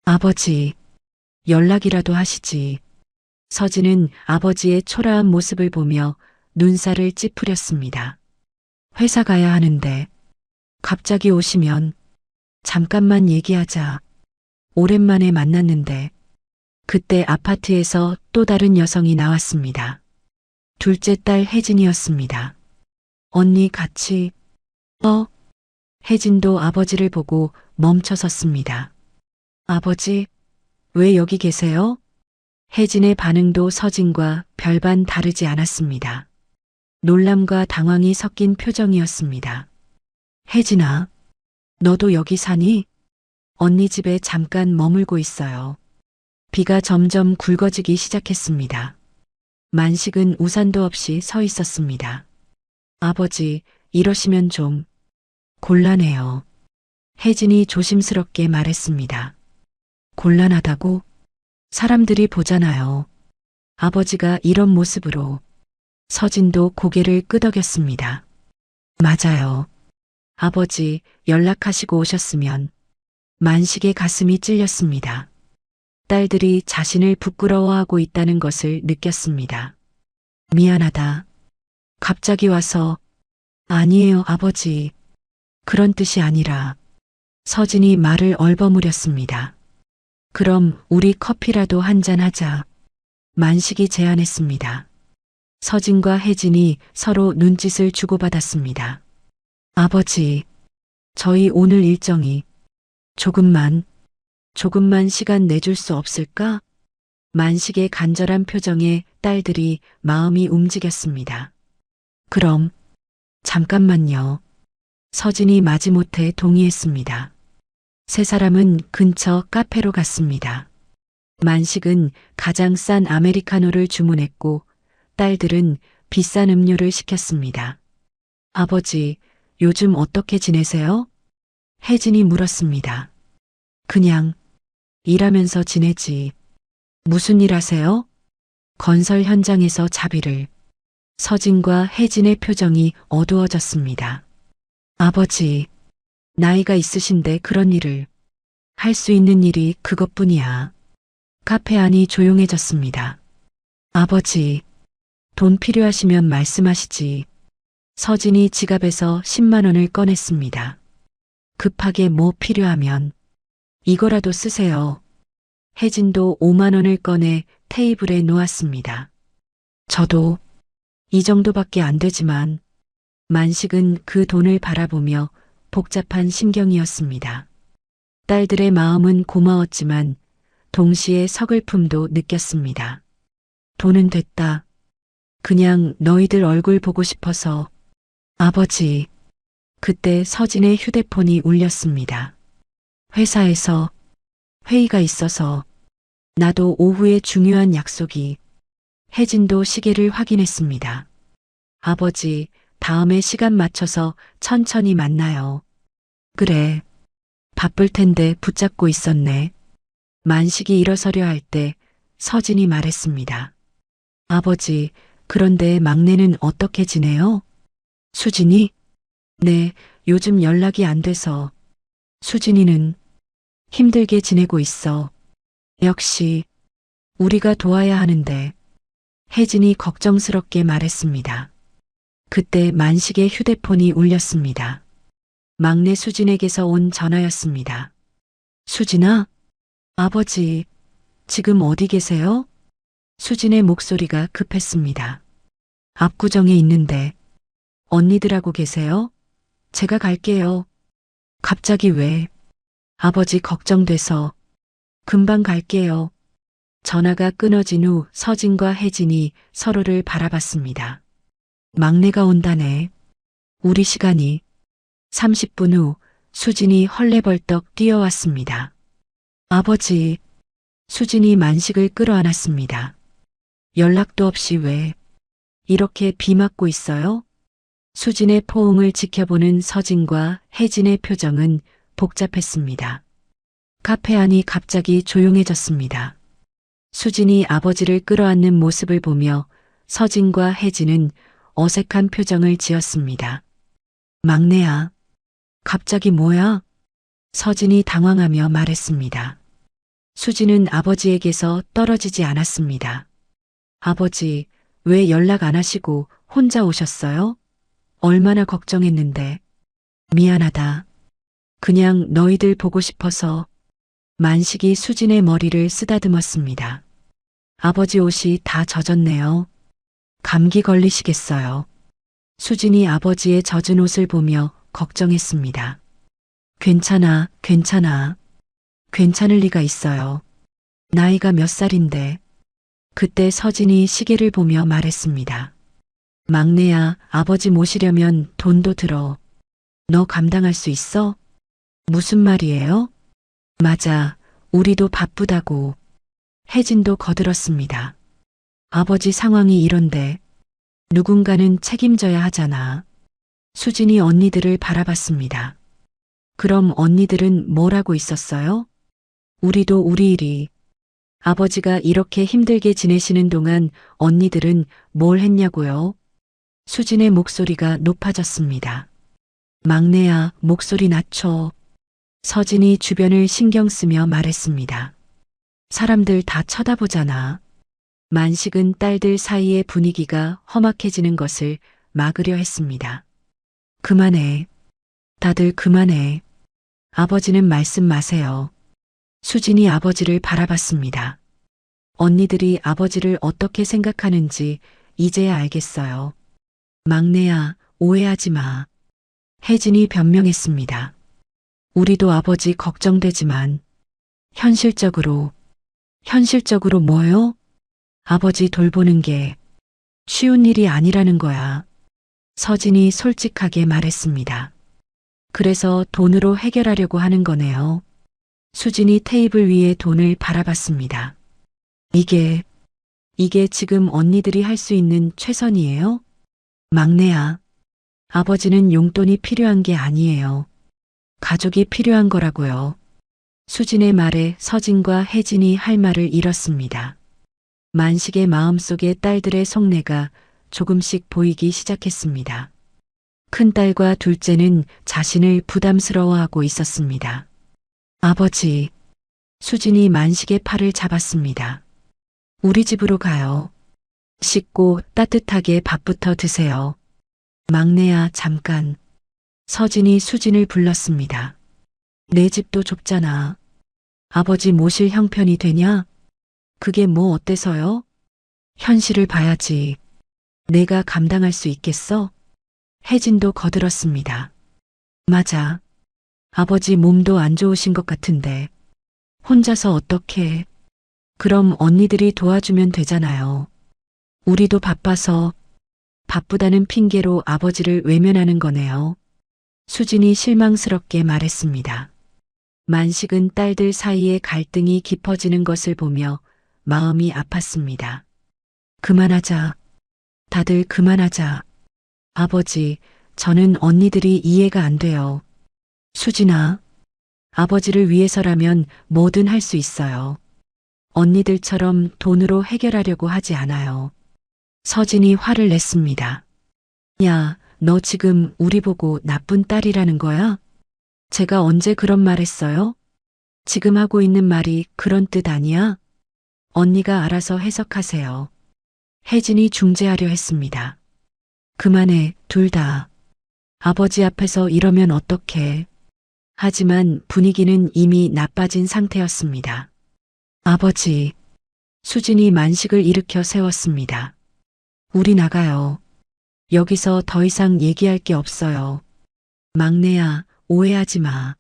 [SPEAKER 1] 아버지, 연락이라도 하시지. 서진은 아버지의 초라한 모습을 보며 눈살을 찌푸렸습니다. 회사 가야 하는데 갑자기 오시면 잠깐만 얘기하자. 오랜만에 만났는데 그때 아파트에서 또 다른 여성이 나왔습니다. 둘째 딸 혜진이었습니다. 언니 같이. 혜진도 아버지를 보고 멈춰섰습니다. 아버지, 왜 여기 계세요? 혜진의 반응도 서진과 별반 다르지 않았습니다. 놀람과 당황이 섞인 표정이었습니다. 혜진아, 너도 여기 사니? 언니 집에 잠깐 머물고 있어요. 비가 점점 굵어지기 시작했습니다. 만식은 우산도 없이 서 있었습니다. 아버지, 이러시면 좀 곤란해요. 혜진이 조심스럽게 말했습니다. 곤란하다고? 사람들이 보잖아요. 아버지가 이런 모습으로. 서진도 고개를 끄덕였습니다. 맞아요. 아버지, 연락하시고 오셨으면. 만식의 가슴이 찔렸습니다. 딸들이 자신을 부끄러워하고 있다는 것을 느꼈습니다. 미안하다. 갑자기 와서. 아니에요, 아버지. 그런 뜻이 아니라. 서진이 말을 얼버무렸습니다. 그럼 우리 커피라도 한잔 하자. 만식이 제안했습니다. 서진과 혜진이 서로 눈짓을 주고받았습니다. 아버지, 저희 오늘 일정이 조금만 시간 내줄 수 없을까? 만식의 간절한 표정에 딸들이 마음이 움직였습니다. 그럼, 잠깐만요. 서진이 마지못해 동의했습니다. 세 사람은 근처 카페로 갔습니다. 만식은 가장 싼 아메리카노를 주문했고 딸들은 비싼 음료를 시켰습니다. 아버지, 요즘 어떻게 지내세요? 혜진이 물었습니다. 그냥 일하면서 지내지. 무슨 일 하세요? 건설 현장에서 자비를. 서진과 혜진의 표정이 어두워졌습니다. 아버지, 나이가 있으신데 그런 일을. 할 수 있는 일이 그것뿐이야. 카페 안이 조용해졌습니다. 아버지, 돈 필요하시면 말씀하시지. 서진이 지갑에서 10만 원을 꺼냈습니다. 급하게 뭐 필요하면 이거라도 쓰세요. 혜진도 5만 원을 꺼내 테이블에 놓았습니다. 저도 이 정도밖에 안 되지만. 만식은 그 돈을 바라보며 복잡한 심경이었습니다. 딸들의 마음은 고마웠지만 동시에 서글픔도 느꼈습니다. 돈은 됐다. 그냥 너희들 얼굴 보고 싶어서. 아버지, 그때 서진의 휴대폰이 울렸습니다. 회사에서 회의가 있어서. 나도 오후에 중요한 약속이. 혜진도 시계를 확인했습니다. 아버지, 다음에 시간 맞춰서 천천히 만나요. 그래. 바쁠 텐데 붙잡고 있었네. 만식이 일어서려 할 때 서진이 말했습니다. 아버지, 그런데 막내는 어떻게 지내요? 수진이? 네, 요즘 연락이 안 돼서. 수진이는 힘들게 지내고 있어. 역시 우리가 도와야 하는데. 혜진이 걱정스럽게 말했습니다. 그때 만식의 휴대폰이 울렸습니다. 막내 수진에게서 온 전화였습니다. 수진아? 아버지, 지금 어디 계세요? 수진의 목소리가 급했습니다. 압구정에 있는데. 언니들하고 계세요? 제가 갈게요. 갑자기 왜? 아버지 걱정돼서. 금방 갈게요. 전화가 끊어진 후 서진과 혜진이 서로를 바라봤습니다. 막내가 온다네. 우리 시간이. 30분 후 수진이 헐레벌떡 뛰어왔습니다. 아버지, 수진이 만식을 끌어안았습니다. 연락도 없이 왜 이렇게 비 맞고 있어요? 수진의 포옹을 지켜보는 서진과 혜진의 표정은 복잡했습니다. 카페 안이 갑자기 조용해졌습니다. 수진이 아버지를 끌어안는 모습을 보며 서진과 혜진은 어색한 표정을 지었습니다. 막내야, 갑자기 뭐야? 서진이 당황하며 말했습니다. 수진은 아버지에게서 떨어지지 않았습니다. 아버지, 왜 연락 안 하시고 혼자 오셨어요? 얼마나 걱정했는데. 미안하다. 그냥 너희들 보고 싶어서. 만식이 수진의 머리를 쓰다듬었습니다. 아버지 옷이 다 젖었네요. 감기 걸리시겠어요. 수진이 아버지의 젖은 옷을 보며 걱정했습니다. 괜찮아, 괜찮아. 괜찮을 리가 있어요. 나이가 몇 살인데. 그때 서진이 시계를 보며 말했습니다. 막내야, 아버지 모시려면 돈도 들어. 너 감당할 수 있어? 무슨 말이에요? 맞아, 우리도 바쁘다고. 혜진도 거들었습니다. 아버지 상황이 이런데 누군가는 책임져야 하잖아. 수진이 언니들을 바라봤습니다. 그럼 언니들은 뭘 하고 있었어요? 우리도 우리 일이. 아버지가 이렇게 힘들게 지내시는 동안 언니들은 뭘 했냐고요? 수진의 목소리가 높아졌습니다. 막내야, 목소리 낮춰. 서진이 주변을 신경 쓰며 말했습니다. 사람들 다 쳐다보잖아. 만식은 딸들 사이의 분위기가 험악해지는 것을 막으려 했습니다. 그만해. 다들 그만해. 아버지는 말씀 마세요. 수진이 아버지를 바라봤습니다. 언니들이 아버지를 어떻게 생각하는지 이제야 알겠어요. 막내야, 오해하지 마. 혜진이 변명했습니다. 우리도 아버지 걱정되지만 현실적으로 뭐요? 아버지 돌보는 게 쉬운 일이 아니라는 거야. 서진이 솔직하게 말했습니다. 그래서 돈으로 해결하려고 하는 거네요. 수진이 테이블 위에 돈을 바라봤습니다. 이게 지금 언니들이 할 수 있는 최선이에요? 막내야, 아버지는 용돈이 필요한 게 아니에요. 가족이 필요한 거라고요. 수진의 말에 서진과 혜진이 할 말을 잃었습니다. 만식의 마음속에 딸들의 속내가 조금씩 보이기 시작했습니다. 큰딸과 둘째는 자신을 부담스러워하고 있었습니다. 아버지, 수진이 만식의 팔을 잡았습니다. 우리 집으로 가요. 씻고 따뜻하게 밥부터 드세요. 막내야, 잠깐. 서진이 수진을 불렀습니다. 내 집도 좁잖아. 아버지 모실 형편이 되냐? 그게 뭐 어때서요? 현실을 봐야지. 내가 감당할 수 있겠어? 혜진도 거들었습니다. 맞아. 아버지 몸도 안 좋으신 것 같은데. 혼자서 어떻게. 그럼 언니들이 도와주면 되잖아요. 우리도 바빠서. 바쁘다는 핑계로 아버지를 외면하는 거네요. 수진이 실망스럽게 말했습니다. 만식은 딸들 사이에 갈등이 깊어지는 것을 보며 마음이 아팠습니다. 그만하자. 다들 그만하자. 아버지, 저는 언니들이 이해가 안 돼요. 수진아, 아버지를 위해서라면 뭐든 할 수 있어요. 언니들처럼 돈으로 해결하려고 하지 않아요. 서진이 화를 냈습니다. 야, 너 지금 우리 보고 나쁜 딸이라는 거야? 제가 언제 그런 말 했어요? 지금 하고 있는 말이 그런 뜻 아니야? 언니가 알아서 해석하세요. 혜진이 중재하려 했습니다. 그만해, 둘 다. 아버지 앞에서 이러면 어떡해. 하지만 분위기는 이미 나빠진 상태였습니다. 아버지, 수진이 만식을 일으켜 세웠습니다. 우리 나가요. 여기서 더 이상 얘기할 게 없어요. 막내야, 오해하지 마.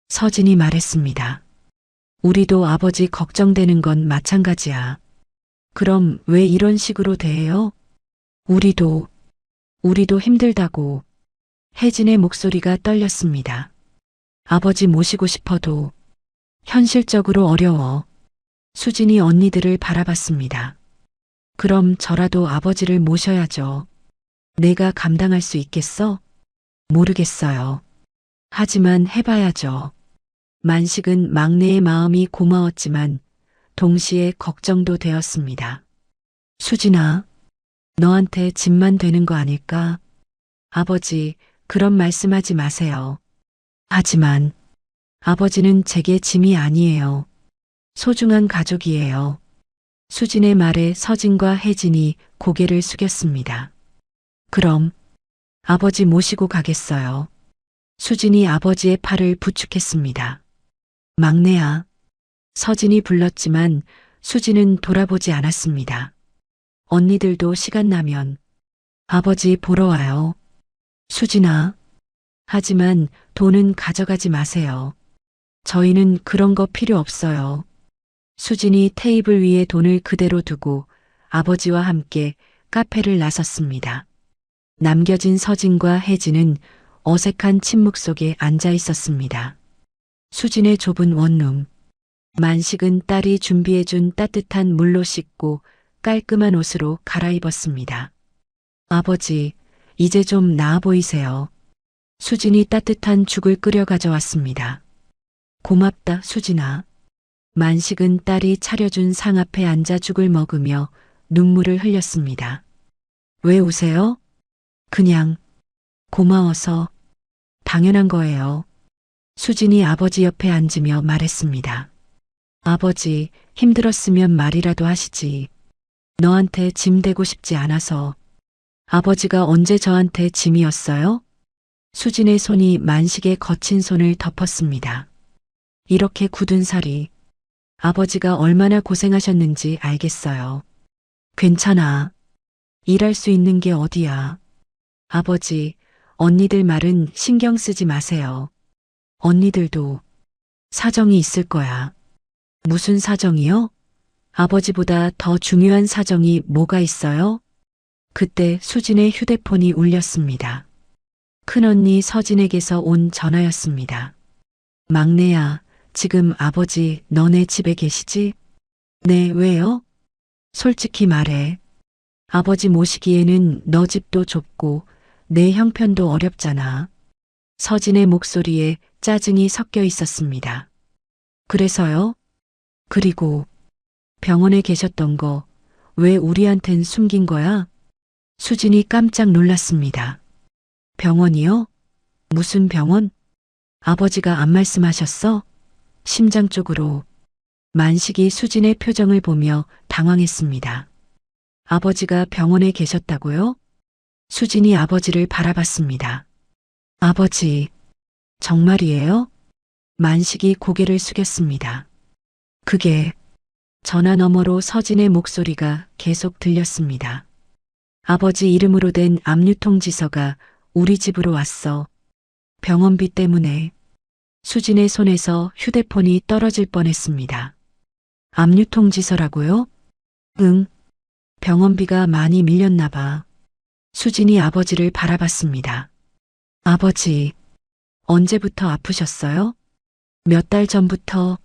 [SPEAKER 1] 서진이 말했습니다. 우리도 아버지 걱정되는 건 마찬가지야. 그럼 왜 이런 식으로 대해요? 우리도 힘들다고. 혜진의 목소리가 떨렸습니다. 아버지 모시고 싶어도 현실적으로 어려워. 수진이 언니들을 바라봤습니다. 그럼 저라도 아버지를 모셔야죠. 내가 감당할 수 있겠어? 모르겠어요. 하지만 해봐야죠. 만식은 막내의 마음이 고마웠지만 동시에 걱정도 되었습니다. 수진아, 너한테 짐만 되는 거 아닐까? 아버지, 그런 말씀하지 마세요. 하지만 아버지는 제게 짐이 아니에요. 소중한 가족이에요. 수진의 말에 서진과 혜진이 고개를 숙였습니다. 그럼 아버지 모시고 가겠어요. 수진이 아버지의 팔을 부축했습니다. 막내야. 서진이 불렀지만 수진은 돌아보지 않았습니다. 언니들도 시간 나면 아버지 보러 와요. 수진아. 하지만 돈은 가져가지 마세요. 저희는 그런 거 필요 없어요. 수진이 테이블 위에 돈을 그대로 두고 아버지와 함께 카페를 나섰습니다. 남겨진 서진과 혜진은 어색한 침묵 속에 앉아 있었습니다. 수진의 좁은 원룸. 만식은 딸이 준비해준 따뜻한 물로 씻고 깔끔한 옷으로 갈아입었습니다. 아버지, 이제 좀 나아 보이세요. 수진이 따뜻한 죽을 끓여 가져왔습니다. 고맙다, 수진아. 만식은 딸이 차려준 상 앞에 앉아 죽을 먹으며 눈물을 흘렸습니다. 왜 우세요? 그냥 고마워서. 당연한 거예요. 수진이 아버지 옆에 앉으며 말했습니다. 아버지, 힘들었으면 말이라도 하시지. 너한테 짐 되고 싶지 않아서. 아버지가 언제 저한테 짐이었어요? 수진의 손이 만식의 거친 손을 덮었습니다. 이렇게 굳은 살이. 아버지가 얼마나 고생하셨는지 알겠어요. 괜찮아. 일할 수 있는 게 어디야. 아버지, 언니들 말은 신경 쓰지 마세요. 언니들도 사정이 있을 거야. 무슨 사정이요? 아버지보다 더 중요한 사정이 뭐가 있어요? 그때 수진의 휴대폰이 울렸습니다. 큰언니 서진에게서 온 전화였습니다. 막내야, 지금 아버지 너네 집에 계시지? 네, 왜요? 솔직히 말해. 아버지 모시기에는 너 집도 좁고 내 형편도 어렵잖아. 서진의 목소리에 짜증이 섞여 있었습니다. 그래서요? 그리고 병원에 계셨던 거 왜 우리한텐 숨긴 거야? 수진이 깜짝 놀랐습니다. 병원이요? 무슨 병원? 아버지가 안 말씀하셨어? 심장 쪽으로. 만식이 수진의 표정을 보며 당황했습니다. 아버지가 병원에 계셨다고요? 수진이 아버지를 바라봤습니다. 아버지, 정말이에요? 만식이 고개를 숙였습니다. 그게 전화 너머로 서진의 목소리가 계속 들렸습니다. 아버지 이름으로 된 압류통지서가 우리 집으로 왔어. 병원비 때문에. 수진의 손에서 휴대폰이 떨어질 뻔했습니다. 압류통지서라고요? 응. 병원비가 많이 밀렸나 봐. 수진이 아버지를 바라봤습니다. 아버지, 언제부터 아프셨어요? 몇 달 전부터.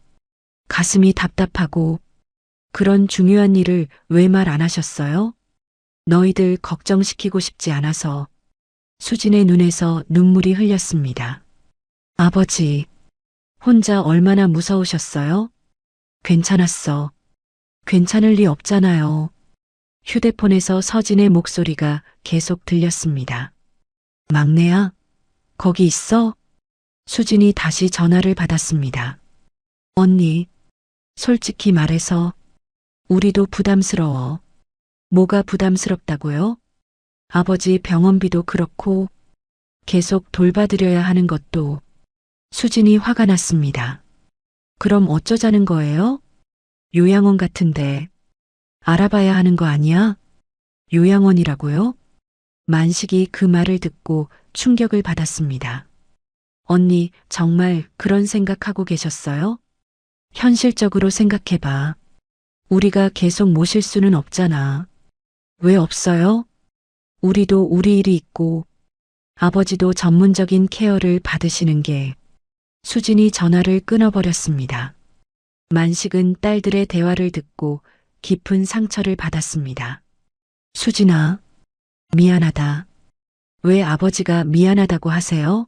[SPEAKER 1] 가슴이 답답하고. 그런 중요한 일을 왜 말 안 하셨어요? 너희들 걱정시키고 싶지 않아서. 수진의 눈에서 눈물이 흘렸습니다. 아버지, 혼자 얼마나 무서우셨어요? 괜찮았어. 괜찮을 리 없잖아요. 휴대폰에서 서진의 목소리가 계속 들렸습니다. 막내야, 거기 있어? 수진이 다시 전화를 받았습니다. 언니, 솔직히 말해서 우리도 부담스러워. 뭐가 부담스럽다고요? 아버지 병원비도 그렇고 계속 돌봐드려야 하는 것도. 수진이 화가 났습니다. 그럼 어쩌자는 거예요? 요양원 같은데. 알아봐야 하는 거 아니야? 요양원이라고요? 만식이 그 말을 듣고 충격을 받았습니다. 언니, 정말 그런 생각하고 계셨어요? 현실적으로 생각해봐. 우리가 계속 모실 수는 없잖아. 왜 없어요? 우리도 우리 일이 있고 아버지도 전문적인 케어를 받으시는 게. 수진이 전화를 끊어버렸습니다. 만식은 딸들의 대화를 듣고 깊은 상처를 받았습니다. 수진아, 미안하다. 왜 아버지가 미안하다고 하세요?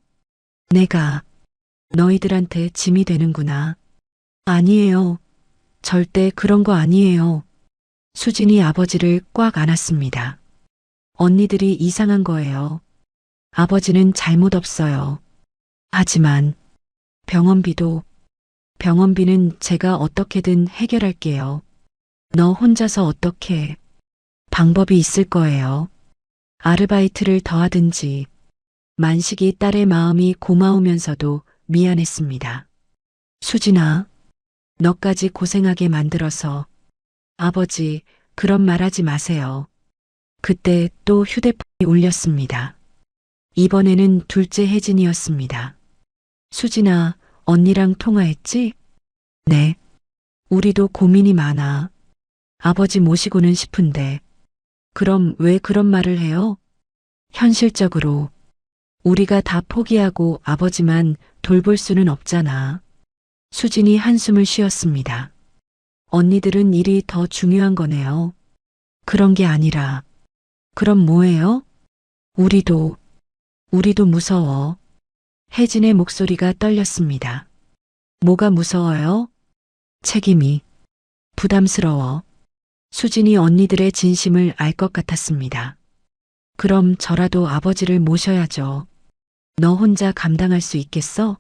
[SPEAKER 1] 내가 너희들한테 짐이 되는구나. 아니에요. 절대 그런 거 아니에요. 수진이 아버지를 꽉 안았습니다. 언니들이 이상한 거예요. 아버지는 잘못 없어요. 하지만 병원비는 제가 어떻게든 해결할게요. 너 혼자서 어떻게 방법이 있을 거예요. 아르바이트를 더 하든지. 만식이 딸의 마음이 고마우면서도 미안했습니다. 수진아, 너까지 고생하게 만들어서. 아버지, 그런 말 하지 마세요. 그때 또 휴대폰이 울렸습니다. 이번에는 둘째 혜진이었습니다. 수진아, 언니랑 통화했지? 네. 우리도 고민이 많아. 아버지 모시고는 싶은데. 그럼 왜 그런 말을 해요? 현실적으로 우리가 다 포기하고 아버지만 돌볼 수는 없잖아. 수진이 한숨을 쉬었습니다. 언니들은 일이 더 중요한 거네요. 그런 게 아니라. 그럼 뭐예요? 우리도 무서워. 혜진의 목소리가 떨렸습니다. 뭐가 무서워요? 책임이. 부담스러워. 수진이 언니들의 진심을 알 것 같았습니다. 그럼 저라도 아버지를 모셔야죠. 너 혼자 감당할 수 있겠어?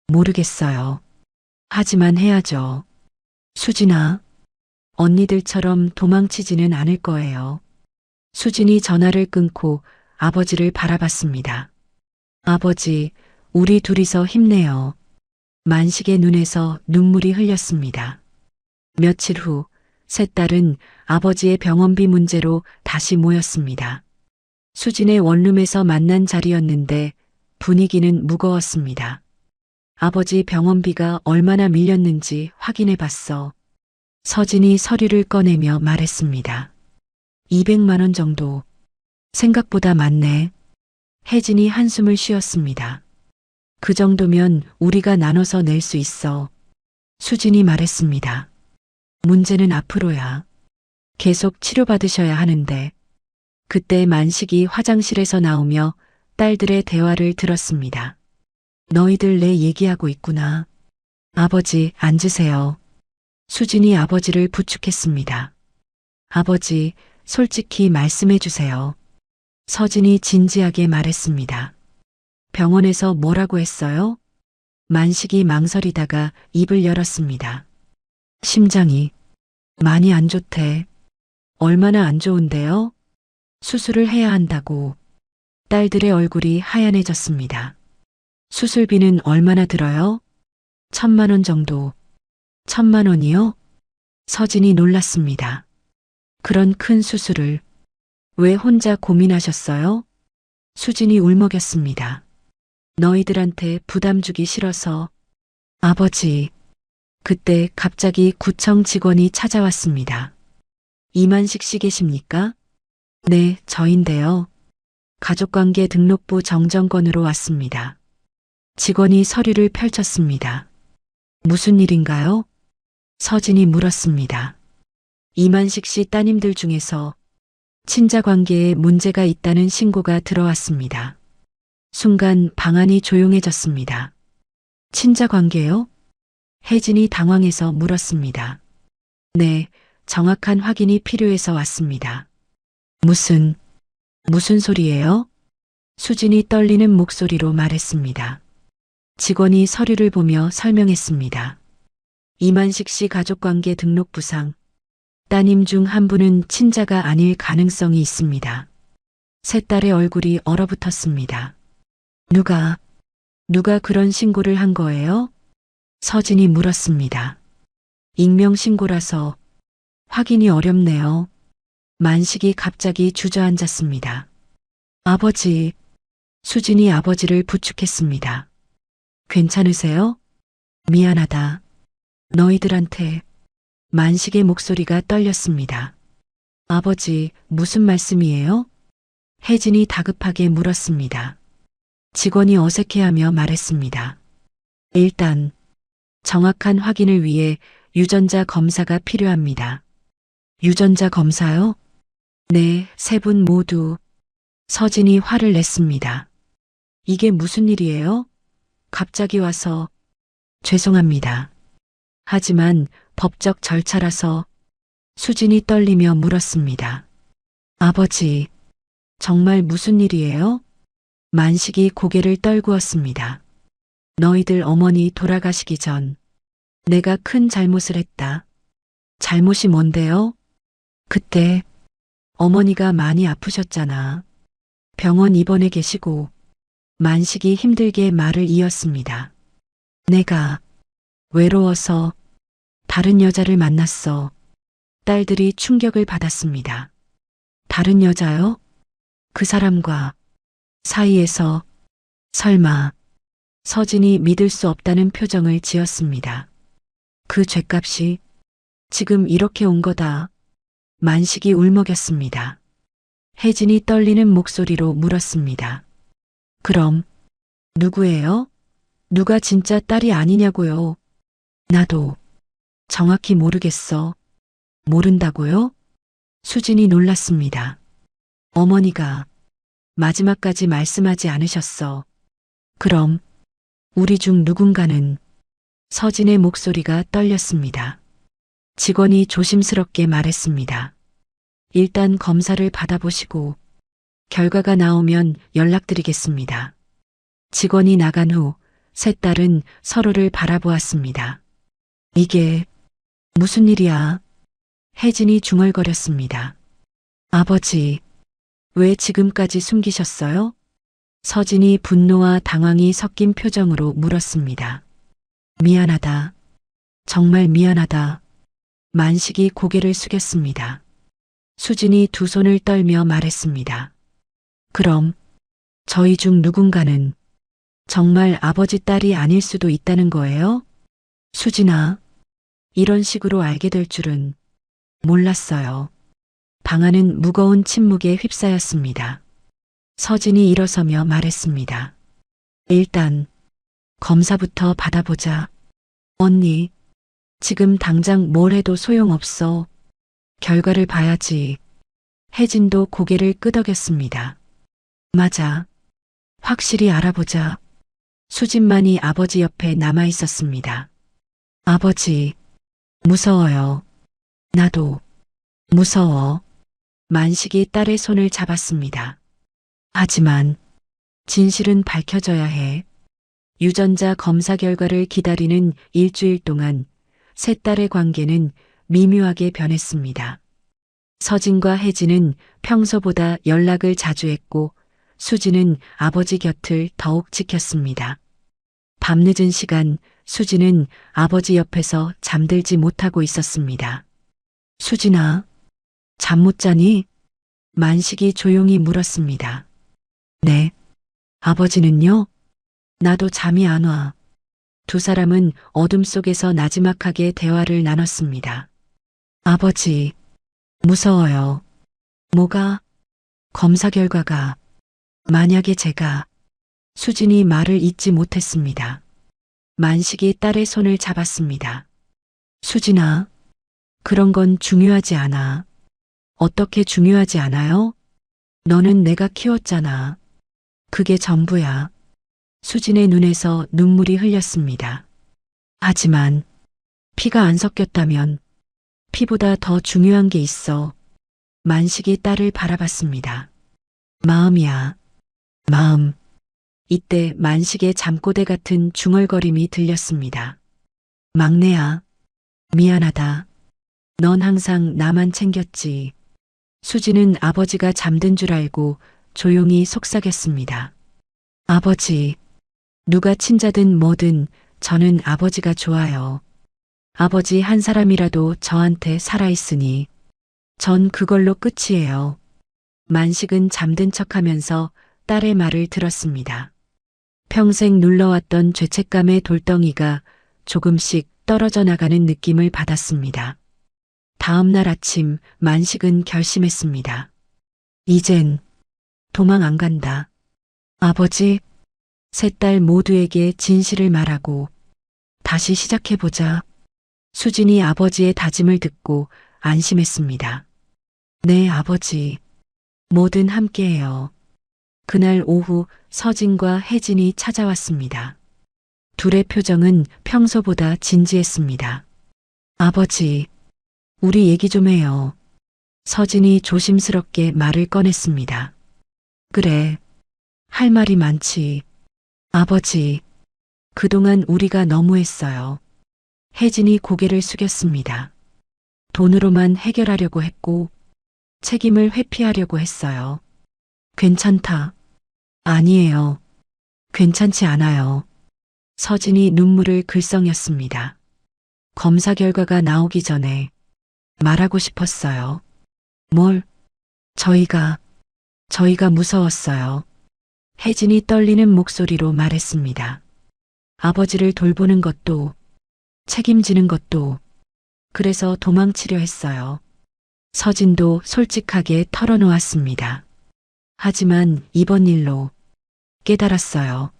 [SPEAKER 1] 모르겠어요. 하지만 해야죠. 수진아, 언니들처럼 도망치지는 않을 거예요. 수진이 전화를 끊고 아버지를 바라봤습니다. 아버지, 우리 둘이서 힘내요. 만식의 눈에서 눈물이 흘렸습니다. 며칠 후, 세 딸은 아버지의 병원비 문제로 다시 모였습니다. 수진의 원룸에서 만난 자리였는데 분위기는 무거웠습니다. 아버지 병원비가 얼마나 밀렸는지 확인해 봤어. 서진이 서류를 꺼내며 말했습니다. 200만 원 정도. 생각보다 많네. 혜진이 한숨을 쉬었습니다. 그 정도면 우리가 나눠서 낼 수 있어. 수진이 말했습니다. 문제는 앞으로야. 계속 치료받으셔야 하는데. 그때 만식이 화장실에서 나오며 딸들의 대화를 들었습니다. 너희들 내 얘기하고 있구나. 아버지, 앉으세요. 수진이 아버지를 부축했습니다. 아버지, 솔직히 말씀해 주세요. 서진이 진지하게 말했습니다. 병원에서 뭐라고 했어요? 만식이 망설이다가 입을 열었습니다. 심장이 많이 안 좋대. 얼마나 안 좋은데요? 수술을 해야 한다고. 딸들의 얼굴이 하얀해졌습니다. 수술비는 얼마나 들어요? 1,000만 원 정도. 1,000만 원이요? 서진이 놀랐습니다. 그런 큰 수술을 왜 혼자 고민하셨어요? 수진이 울먹였습니다. 너희들한테 부담 주기 싫어서. 아버지. 그때 갑자기 구청 직원이 찾아왔습니다. 이만식 씨 계십니까? 네, 저인데요. 가족관계 등록부 정정건으로 왔습니다. 직원이 서류를 펼쳤습니다. 무슨 일인가요? 서진이 물었습니다. 이만식 씨 따님들 중에서 친자 관계에 문제가 있다는 신고가 들어왔습니다. 순간 방안이 조용해졌습니다. 친자 관계요? 혜진이 당황해서 물었습니다. 네, 정확한 확인이 필요해서 왔습니다. 무슨 소리예요? 수진이 떨리는 목소리로 말했습니다. 직원이 서류를 보며 설명했습니다. 이만식 씨 가족관계 등록부상 따님 중 한 분은 친자가 아닐 가능성이 있습니다. 세 딸의 얼굴이 얼어붙었습니다. 누가 그런 신고를 한 거예요? 서진이 물었습니다. 익명 신고라서 확인이 어렵네요. 만식이 갑자기 주저앉았습니다. 아버지. 수진이 아버지를 부축했습니다. 괜찮으세요? 미안하다. 너희들한테. 만식의 목소리가 떨렸습니다. 아버지, 무슨 말씀이에요? 혜진이 다급하게 물었습니다. 직원이 어색해하며 말했습니다. 일단 정확한 확인을 위해 유전자 검사가 필요합니다. 유전자 검사요? 네, 세 분 모두. 서진이 화를 냈습니다. 이게 무슨 일이에요? 갑자기 와서. 죄송합니다. 하지만 법적 절차라서. 수진이 떨리며 물었습니다. 아버지, 정말 무슨 일이에요? 만식이 고개를 떨구었습니다. 너희들 어머니 돌아가시기 전 내가 큰 잘못을 했다. 잘못이 뭔데요? 그때 어머니가 많이 아프셨잖아. 병원 입원해 계시고. 만식이 힘들게 말을 이었습니다. 내가 외로워서 다른 여자를 만났어. 딸들이 충격을 받았습니다. 다른 여자요? 그 사람과 사이에서 설마. 서진이 믿을 수 없다는 표정을 지었습니다. 그 죗값이 지금 이렇게 온 거다. 만식이 울먹였습니다. 혜진이 떨리는 목소리로 물었습니다. 그럼 누구예요? 누가 진짜 딸이 아니냐고요? 나도 정확히 모르겠어. 모른다고요? 수진이 놀랐습니다. 어머니가 마지막까지 말씀하지 않으셨어. 그럼 우리 중 누군가는. 서진의 목소리가 떨렸습니다. 직원이 조심스럽게 말했습니다. 일단 검사를 받아보시고 결과가 나오면 연락드리겠습니다. 직원이 나간 후 세 딸은 서로를 바라보았습니다. 이게 무슨 일이야? 혜진이 중얼거렸습니다. 아버지, 왜 지금까지 숨기셨어요? 서진이 분노와 당황이 섞인 표정으로 물었습니다. 미안하다. 정말 미안하다. 만식이 고개를 숙였습니다. 수진이 두 손을 떨며 말했습니다. 그럼 저희 중 누군가는 정말 아버지 딸이 아닐 수도 있다는 거예요? 수진아, 이런 식으로 알게 될 줄은 몰랐어요. 방 안은 무거운 침묵에 휩싸였습니다. 서진이 일어서며 말했습니다. 일단 검사부터 받아보자. 언니, 지금 당장 뭘 해도 소용없어. 결과를 봐야지. 혜진도 고개를 끄덕였습니다. 맞아. 확실히 알아보자. 수진만이 아버지 옆에 남아 있었습니다. 아버지, 무서워요. 나도 무서워. 만식이 딸의 손을 잡았습니다. 하지만 진실은 밝혀져야 해. 유전자 검사 결과를 기다리는 일주일 동안 세 딸의 관계는 미묘하게 변했습니다. 서진과 혜진은 평소보다 연락을 자주 했고 수진은 아버지 곁을 더욱 지켰습니다. 밤늦은 시간 수진은 아버지 옆에서 잠들지 못하고 있었습니다. 수진아, 잠 못 자니? 만식이 조용히 물었습니다. 네. 아버지는요? 나도 잠이 안 와. 두 사람은 어둠 속에서 나지막하게 대화를 나눴습니다. 아버지, 무서워요. 뭐가? 검사 결과가. 만약에 제가. 수진이 말을 잇지 못했습니다. 만식이 딸의 손을 잡았습니다. 수진아, 그런 건 중요하지 않아. 어떻게 중요하지 않아요? 너는 내가 키웠잖아. 그게 전부야. 수진의 눈에서 눈물이 흘렸습니다. 하지만 피가 안 섞였다면 피보다 더 중요한 게 있어. 만식이 딸을 바라봤습니다. 마음이야. 마음. 이때 만식의 잠꼬대 같은 중얼거림이 들렸습니다. 막내야, 미안하다. 넌 항상 나만 챙겼지. 수지는 아버지가 잠든 줄 알고 조용히 속삭였습니다. 아버지, 누가 친자든 뭐든 저는 아버지가 좋아요. 아버지 한 사람이라도 저한테 살아있으니 전 그걸로 끝이에요. 만식은 잠든 척하면서 딸의 말을 들었습니다. 평생 눌러왔던 죄책감의 돌덩이가 조금씩 떨어져 나가는 느낌을 받았습니다. 다음 날 아침 만식은 결심했습니다. 이젠 도망 안 간다. 아버지, 세 딸 모두에게 진실을 말하고 다시 시작해보자. 수진이 아버지의 다짐을 듣고 안심했습니다. 네, 아버지. 뭐든 함께해요. 그날 오후 서진과 혜진이 찾아왔습니다. 둘의 표정은 평소보다 진지했습니다. 아버지, 우리 얘기 좀 해요. 서진이 조심스럽게 말을 꺼냈습니다. 그래, 할 말이 많지. 아버지, 그동안 우리가 너무했어요. 혜진이 고개를 숙였습니다. 돈으로만 해결하려고 했고, 책임을 회피하려고 했어요. 괜찮다. 아니에요. 괜찮지 않아요. 서진이 눈물을 글썽였습니다. 검사 결과가 나오기 전에 말하고 싶었어요. 뭘? 저희가 무서웠어요. 혜진이 떨리는 목소리로 말했습니다. 아버지를 돌보는 것도, 책임지는 것도, 그래서 도망치려 했어요. 서진도 솔직하게 털어놓았습니다. 하지만 이번 일로 깨달았어요.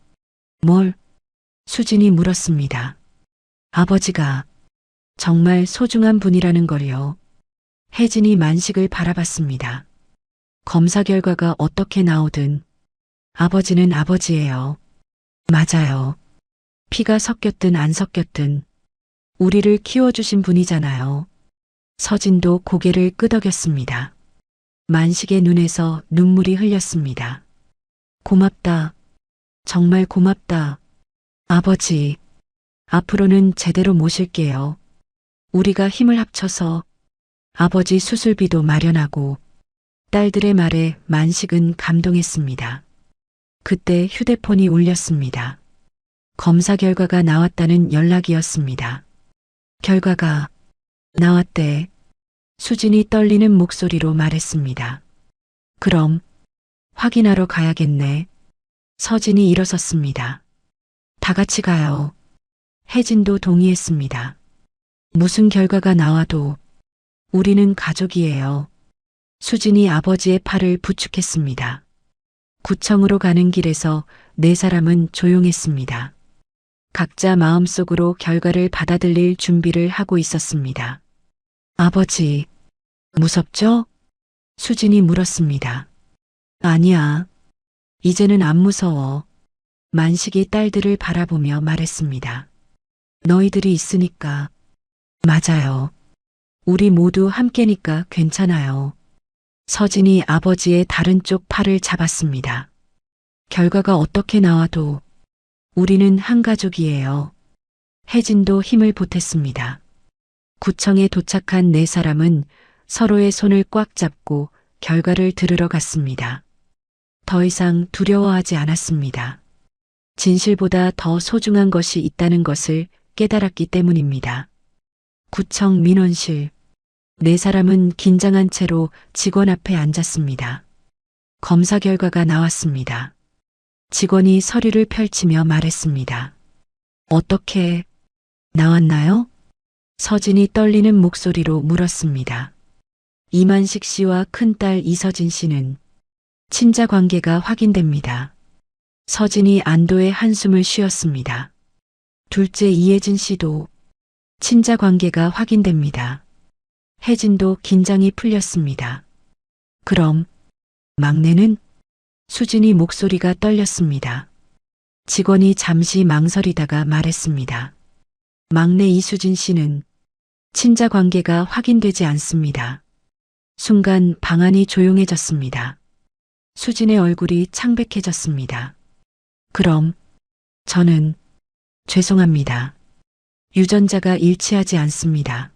[SPEAKER 1] 뭘? 수진이 물었습니다. 아버지가 정말 소중한 분이라는 걸요. 혜진이 만식을 바라봤습니다. 검사 결과가 어떻게 나오든 아버지는 아버지예요. 맞아요. 피가 섞였든 안 섞였든 우리를 키워주신 분이잖아요. 서진도 고개를 끄덕였습니다. 만식의 눈에서 눈물이 흘렸습니다. 고맙다. 정말 고맙다. 아버지, 앞으로는 제대로 모실게요. 우리가 힘을 합쳐서 아버지 수술비도 마련하고 딸들의 말에 만식은 감동했습니다. 그때 휴대폰이 울렸습니다. 검사 결과가 나왔다는 연락이었습니다. 결과가 나왔대. 수진이 떨리는 목소리로 말했습니다. 그럼 확인하러 가야겠네. 서진이 일어섰습니다. 다 같이 가요. 혜진도 동의했습니다. 무슨 결과가 나와도 우리는 가족이에요. 수진이 아버지의 팔을 부축했습니다. 구청으로 가는 길에서 네 사람은 조용했습니다. 각자 마음속으로 결과를 받아들일 준비를 하고 있었습니다. 아버지, 무섭죠? 수진이 물었습니다. 아니야. 이제는 안 무서워. 만식이 딸들을 바라보며 말했습니다. 너희들이 있으니까. 맞아요. 우리 모두 함께니까 괜찮아요. 서진이 아버지의 다른 쪽 팔을 잡았습니다. 결과가 어떻게 나와도 우리는 한 가족이에요. 혜진도 힘을 보탰습니다. 구청에 도착한 네 사람은 서로의 손을 꽉 잡고 결과를 들으러 갔습니다. 더 이상 두려워하지 않았습니다. 진실보다 더 소중한 것이 있다는 것을 깨달았기 때문입니다. 구청 민원실. 네 사람은 긴장한 채로 직원 앞에 앉았습니다. 검사 결과가 나왔습니다. 직원이 서류를 펼치며 말했습니다. 어떻게 나왔나요? 서진이 떨리는 목소리로 물었습니다. 이만식 씨와 큰딸 이서진 씨는 친자 관계가 확인됩니다. 서진이 안도의 한숨을 쉬었습니다. 둘째 이혜진 씨도 친자 관계가 확인됩니다. 혜진도 긴장이 풀렸습니다. 그럼 막내는? 수진이 목소리가 떨렸습니다. 직원이 잠시 망설이다가 말했습니다. 막내 이수진 씨는 친자 관계가 확인되지 않습니다. 순간 방안이 조용해졌습니다. 수진의 얼굴이 창백해졌습니다. 그럼 저는 죄송합니다. 유전자가 일치하지 않습니다.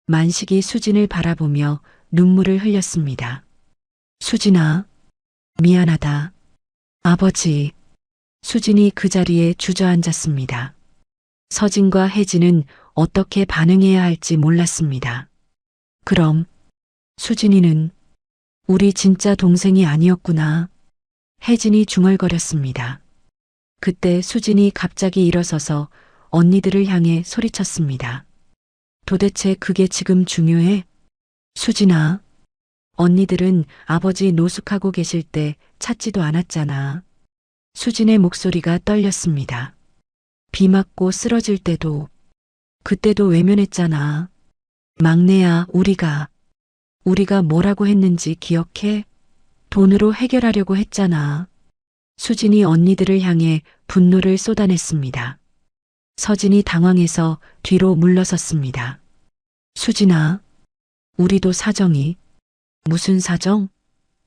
[SPEAKER 1] 만식이 수진을 바라보며 눈물을 흘렸습니다. 수진아, 미안하다. 아버지. 수진이 그 자리에 주저앉았습니다. 서진과 혜진은 어떻게 반응해야 할지 몰랐습니다. 그럼 수진이는 우리 진짜 동생이 아니었구나. 혜진이 중얼거렸습니다. 그때 수진이 갑자기 일어서서 언니들을 향해 소리쳤습니다. 도대체 그게 지금 중요해? 수진아, 언니들은 아버지 노숙하고 계실 때 찾지도 않았잖아. 수진의 목소리가 떨렸습니다. 비 맞고 쓰러질 때도, 그때도 외면했잖아. 막내야, 우리가 뭐라고 했는지 기억해? 돈으로 해결하려고 했잖아. 수진이 언니들을 향해 분노를 쏟아냈습니다. 서진이 당황해서 뒤로 물러섰습니다. 수진아, 우리도 사정이. 무슨 사정?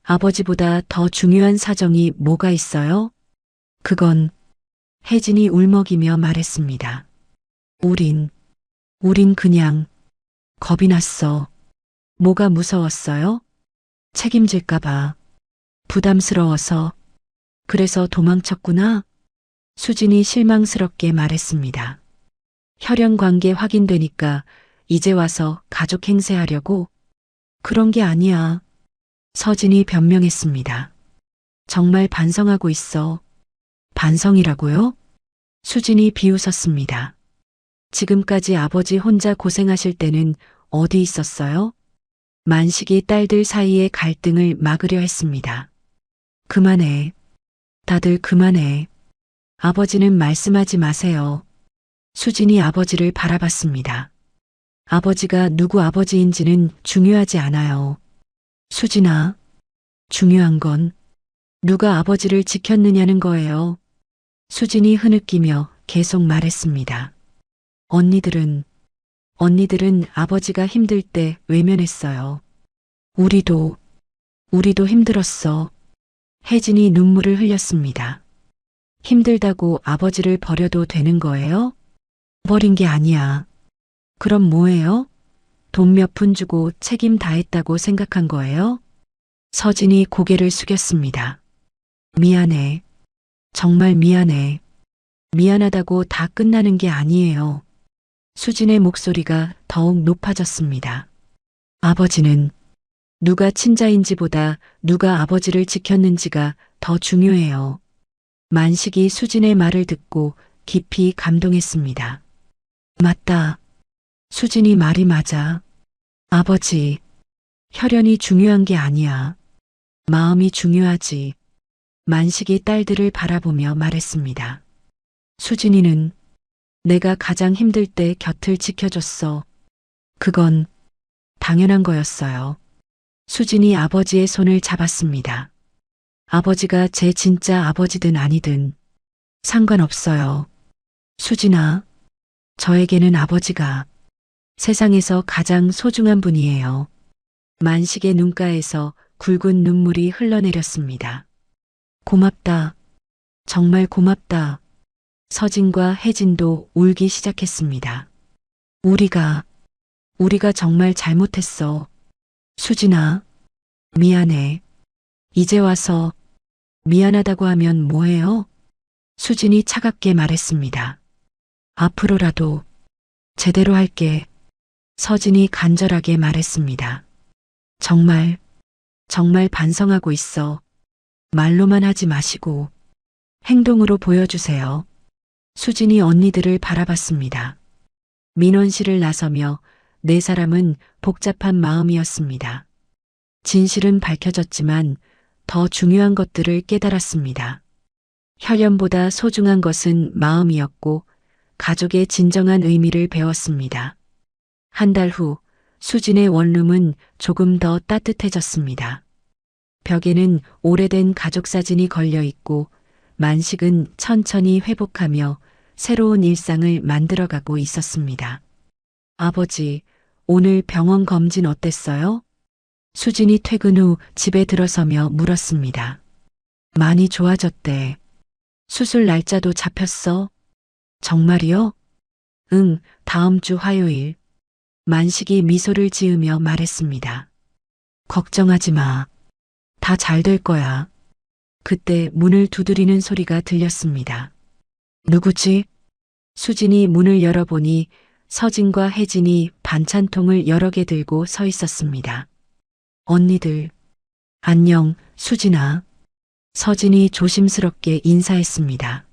[SPEAKER 1] 아버지보다 더 중요한 사정이 뭐가 있어요? 그건 혜진이 울먹이며 말했습니다. 우린 그냥 겁이 났어. 뭐가 무서웠어요? 책임질까봐. 부담스러워서. 그래서 도망쳤구나? 수진이 실망스럽게 말했습니다. 혈연 관계 확인되니까 이제 와서 가족 행세하려고? 그런 게 아니야. 서진이 변명했습니다. 정말 반성하고 있어. 반성이라고요? 수진이 비웃었습니다. 지금까지 아버지 혼자 고생하실 때는 어디 있었어요? 만식이 딸들 사이의 갈등을 막으려 했습니다. 그만해. 다들 그만해. 아버지는 말씀하지 마세요. 수진이 아버지를 바라봤습니다. 아버지가 누구 아버지인지는 중요하지 않아요. 수진아, 중요한 건 누가 아버지를 지켰느냐는 거예요. 수진이 흐느끼며 계속 말했습니다. 언니들은 아버지가 힘들 때 외면했어요. 우리도 힘들었어. 혜진이 눈물을 흘렸습니다. 힘들다고 아버지를 버려도 되는 거예요? 버린 게 아니야. 그럼 뭐예요? 돈 몇 푼 주고 책임 다했다고 생각한 거예요? 서진이 고개를 숙였습니다. 미안해. 정말 미안해. 미안하다고 다 끝나는 게 아니에요. 수진의 목소리가 더욱 높아졌습니다. 아버지는 누가 친자인지보다 누가 아버지를 지켰는지가 더 중요해요. 만식이 수진의 말을 듣고 깊이 감동했습니다. 맞다. 수진이 말이 맞아. 아버지, 혈연이 중요한 게 아니야. 마음이 중요하지. 만식이 딸들을 바라보며 말했습니다. 수진이는 내가 가장 힘들 때 곁을 지켜줬어. 그건 당연한 거였어요. 수진이 아버지의 손을 잡았습니다. 아버지가 제 진짜 아버지든 아니든 상관없어요. 수진아, 저에게는 아버지가 세상에서 가장 소중한 분이에요. 만식의 눈가에서 굵은 눈물이 흘러내렸습니다. 고맙다. 정말 고맙다. 서진과 혜진도 울기 시작했습니다. 우리가 정말 잘못했어. 수진아, 미안해. 이제 와서 미안하다고 하면 뭐해요? 수진이 차갑게 말했습니다. 앞으로라도 제대로 할게. 서진이 간절하게 말했습니다. 정말 반성하고 있어. 말로만 하지 마시고 행동으로 보여주세요. 수진이 언니들을 바라봤습니다. 민원실을 나서며 네 사람은 복잡한 마음이었습니다. 진실은 밝혀졌지만 더 중요한 것들을 깨달았습니다. 혈연보다 소중한 것은 마음이었고 가족의 진정한 의미를 배웠습니다. 한 달 후 수진의 원룸은 조금 더 따뜻해졌습니다. 벽에는 오래된 가족 사진이 걸려 있고 만식은 천천히 회복하며 새로운 일상을 만들어가고 있었습니다. 아버지, 오늘 병원 검진 어땠어요? 수진이 퇴근 후 집에 들어서며 물었습니다. 많이 좋아졌대. 수술 날짜도 잡혔어? 정말이요? 응, 다음 주 화요일. 만식이 미소를 지으며 말했습니다. 걱정하지 마. 다 잘 될 거야. 그때 문을 두드리는 소리가 들렸습니다. 누구지? 수진이 문을 열어보니 서진과 혜진이 반찬통을 여러 개 들고 서 있었습니다. 언니들, 안녕, 수진아. 서진이 조심스럽게 인사했습니다.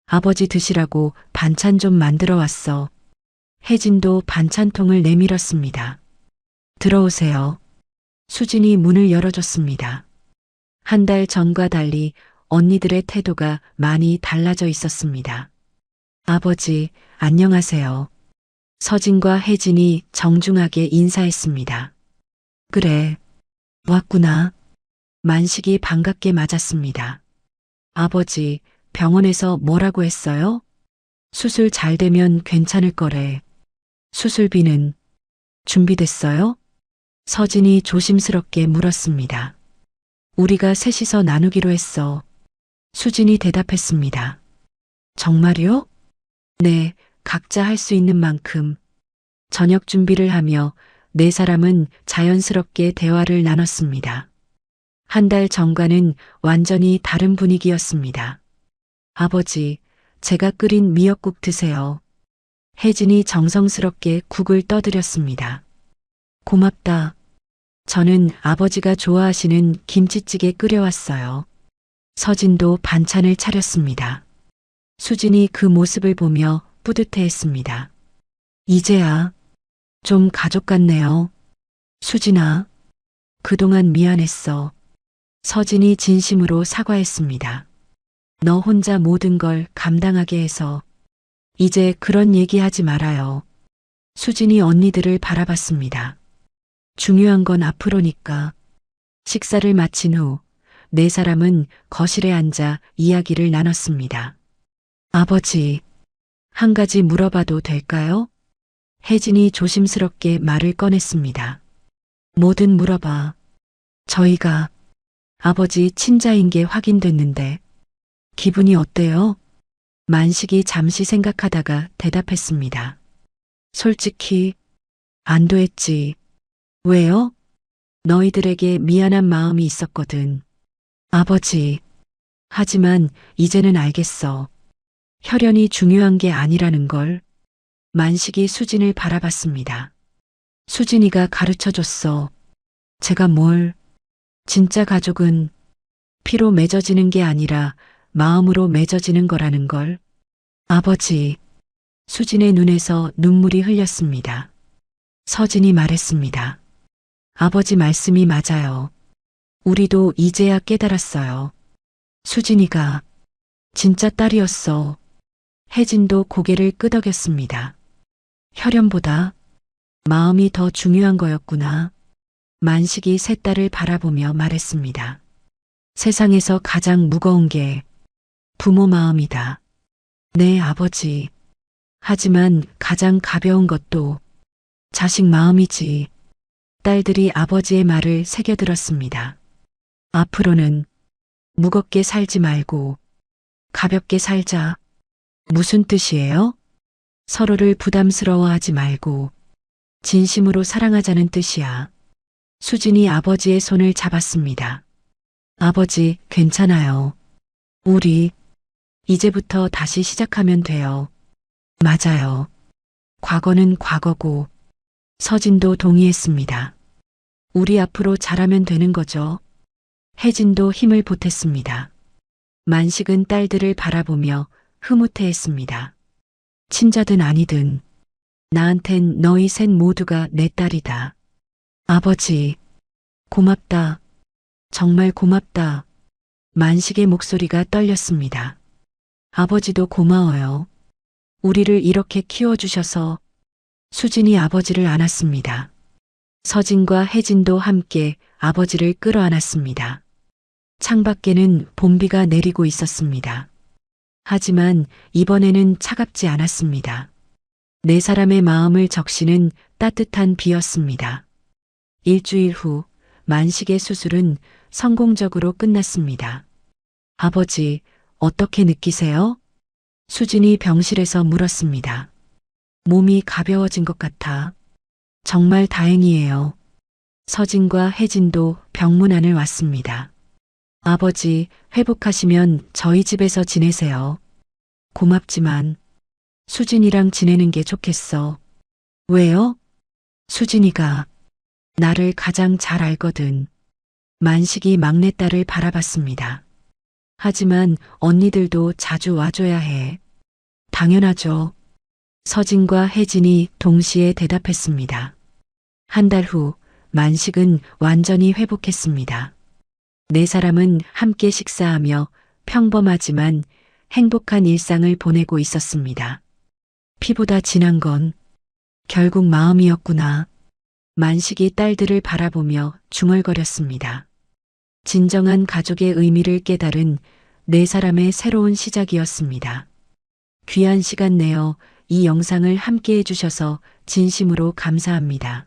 [SPEAKER 1] 아버지 드시라고 반찬 좀 만들어 왔어. 혜진도 반찬통을 내밀었습니다. 들어오세요. 수진이 문을 열어줬습니다. 한 달 전과 달리 언니들의 태도가 많이 달라져 있었습니다. 아버지, 안녕하세요. 서진과 혜진이 정중하게 인사했습니다. 그래, 왔구나. 만식이 반갑게 맞았습니다. 아버지, 병원에서 뭐라고 했어요? 수술 잘 되면 괜찮을 거래. 수술비는 준비됐어요? 서진이 조심스럽게 물었습니다. 우리가 셋이서 나누기로 했어. 수진이 대답했습니다. 정말요? 네, 각자 할 수 있는 만큼. 저녁 준비를 하며 네 사람은 자연스럽게 대화를 나눴습니다. 한 달 전과는 완전히 다른 분위기였습니다. 아버지, 제가 끓인 미역국 드세요. 혜진이 정성스럽게 국을 떠드렸습니다. 고맙다. 저는 아버지가 좋아하시는 김치찌개 끓여왔어요. 서진도 반찬을 차렸습니다. 수진이 그 모습을 보며 뿌듯해했습니다. 이제야 좀 가족 같네요. 수진아, 그동안 미안했어. 서진이 진심으로 사과했습니다. 너 혼자 모든 걸 감당하게 해서 이제 그런 얘기하지 말아요. 수진이 언니들을 바라봤습니다. 중요한 건 앞으로니까. 식사를 마친 후 네 사람은 거실에 앉아 이야기를 나눴습니다. 아버지, 한 가지 물어봐도 될까요? 혜진이 조심스럽게 말을 꺼냈습니다. 뭐든 물어봐. 저희가 아버지 친자인 게 확인됐는데 기분이 어때요? 만식이 잠시 생각하다가 대답했습니다. 솔직히 안도했지. 왜요? 너희들에게 미안한 마음이 있었거든. 아버지. 하지만 이제는 알겠어. 혈연이 중요한 게 아니라는 걸. 만식이 수진을 바라봤습니다. 수진이가 가르쳐줬어. 제가 뭘. 진짜 가족은 피로 맺어지는 게 아니라 마음으로 맺어지는 거라는 걸. 아버지. 수진의 눈에서 눈물이 흘렸습니다. 서진이 말했습니다. 아버지 말씀이 맞아요. 우리도 이제야 깨달았어요. 수진이가 진짜 딸이었어. 혜진도 고개를 끄덕였습니다. 혈연보다 마음이 더 중요한 거였구나. 만식이 세 딸을 바라보며 말했습니다. 세상에서 가장 무거운 게 부모 마음이다. 네, 아버지. 하지만 가장 가벼운 것도 자식 마음이지. 딸들이 아버지의 말을 새겨들었습니다. 앞으로는 무겁게 살지 말고 가볍게 살자. 무슨 뜻이에요? 서로를 부담스러워하지 말고 진심으로 사랑하자는 뜻이야. 수진이 아버지의 손을 잡았습니다. 아버지, 괜찮아요. 우리 이제부터 다시 시작하면 돼요. 맞아요. 과거는 과거고. 서진도 동의했습니다. 우리 앞으로 잘하면 되는 거죠. 혜진도 힘을 보탰습니다. 만식은 딸들을 바라보며 흐뭇해했습니다. 친자든 아니든 나한텐 너희 셋 모두가 내 딸이다. 아버지, 고맙다. 정말 고맙다. 만식의 목소리가 떨렸습니다. 아버지도 고마워요. 우리를 이렇게 키워주셔서. 수진이 아버지를 안았습니다. 서진과 혜진도 함께 아버지를 끌어안았습니다. 창밖에는 봄비가 내리고 있었습니다. 하지만 이번에는 차갑지 않았습니다. 네 사람의 마음을 적시는 따뜻한 비였습니다. 일주일 후 만식의 수술은 성공적으로 끝났습니다. 아버지, 어떻게 느끼세요? 수진이 병실에서 물었습니다. 몸이 가벼워진 것 같아. 정말 다행이에요. 서진과 혜진도 병문안을 왔습니다. 아버지, 회복하시면 저희 집에서 지내세요. 고맙지만 수진이랑 지내는 게 좋겠어. 왜요? 수진이가 나를 가장 잘 알거든. 만식이 막내딸을 바라봤습니다. 하지만 언니들도 자주 와줘야 해. 당연하죠. 서진과 혜진이 동시에 대답했습니다. 한 달 후 만식은 완전히 회복했습니다. 네 사람은 함께 식사하며 평범하지만 행복한 일상을 보내고 있었습니다. 피보다 진한 건 결국 마음이었구나. 만식이 딸들을 바라보며 중얼거렸습니다. 진정한 가족의 의미를 깨달은 네 사람의 새로운 시작이었습니다. 귀한 시간 내어 이 영상을 함께 해주셔서 진심으로 감사합니다.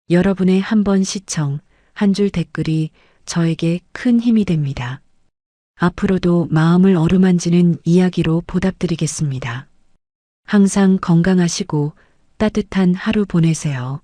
[SPEAKER 1] 여러분의 한 번 시청, 한 줄 댓글이 저에게 큰 힘이 됩니다. 앞으로도 마음을 어루만지는 이야기로 보답드리겠습니다. 항상 건강하시고 따뜻한 하루 보내세요.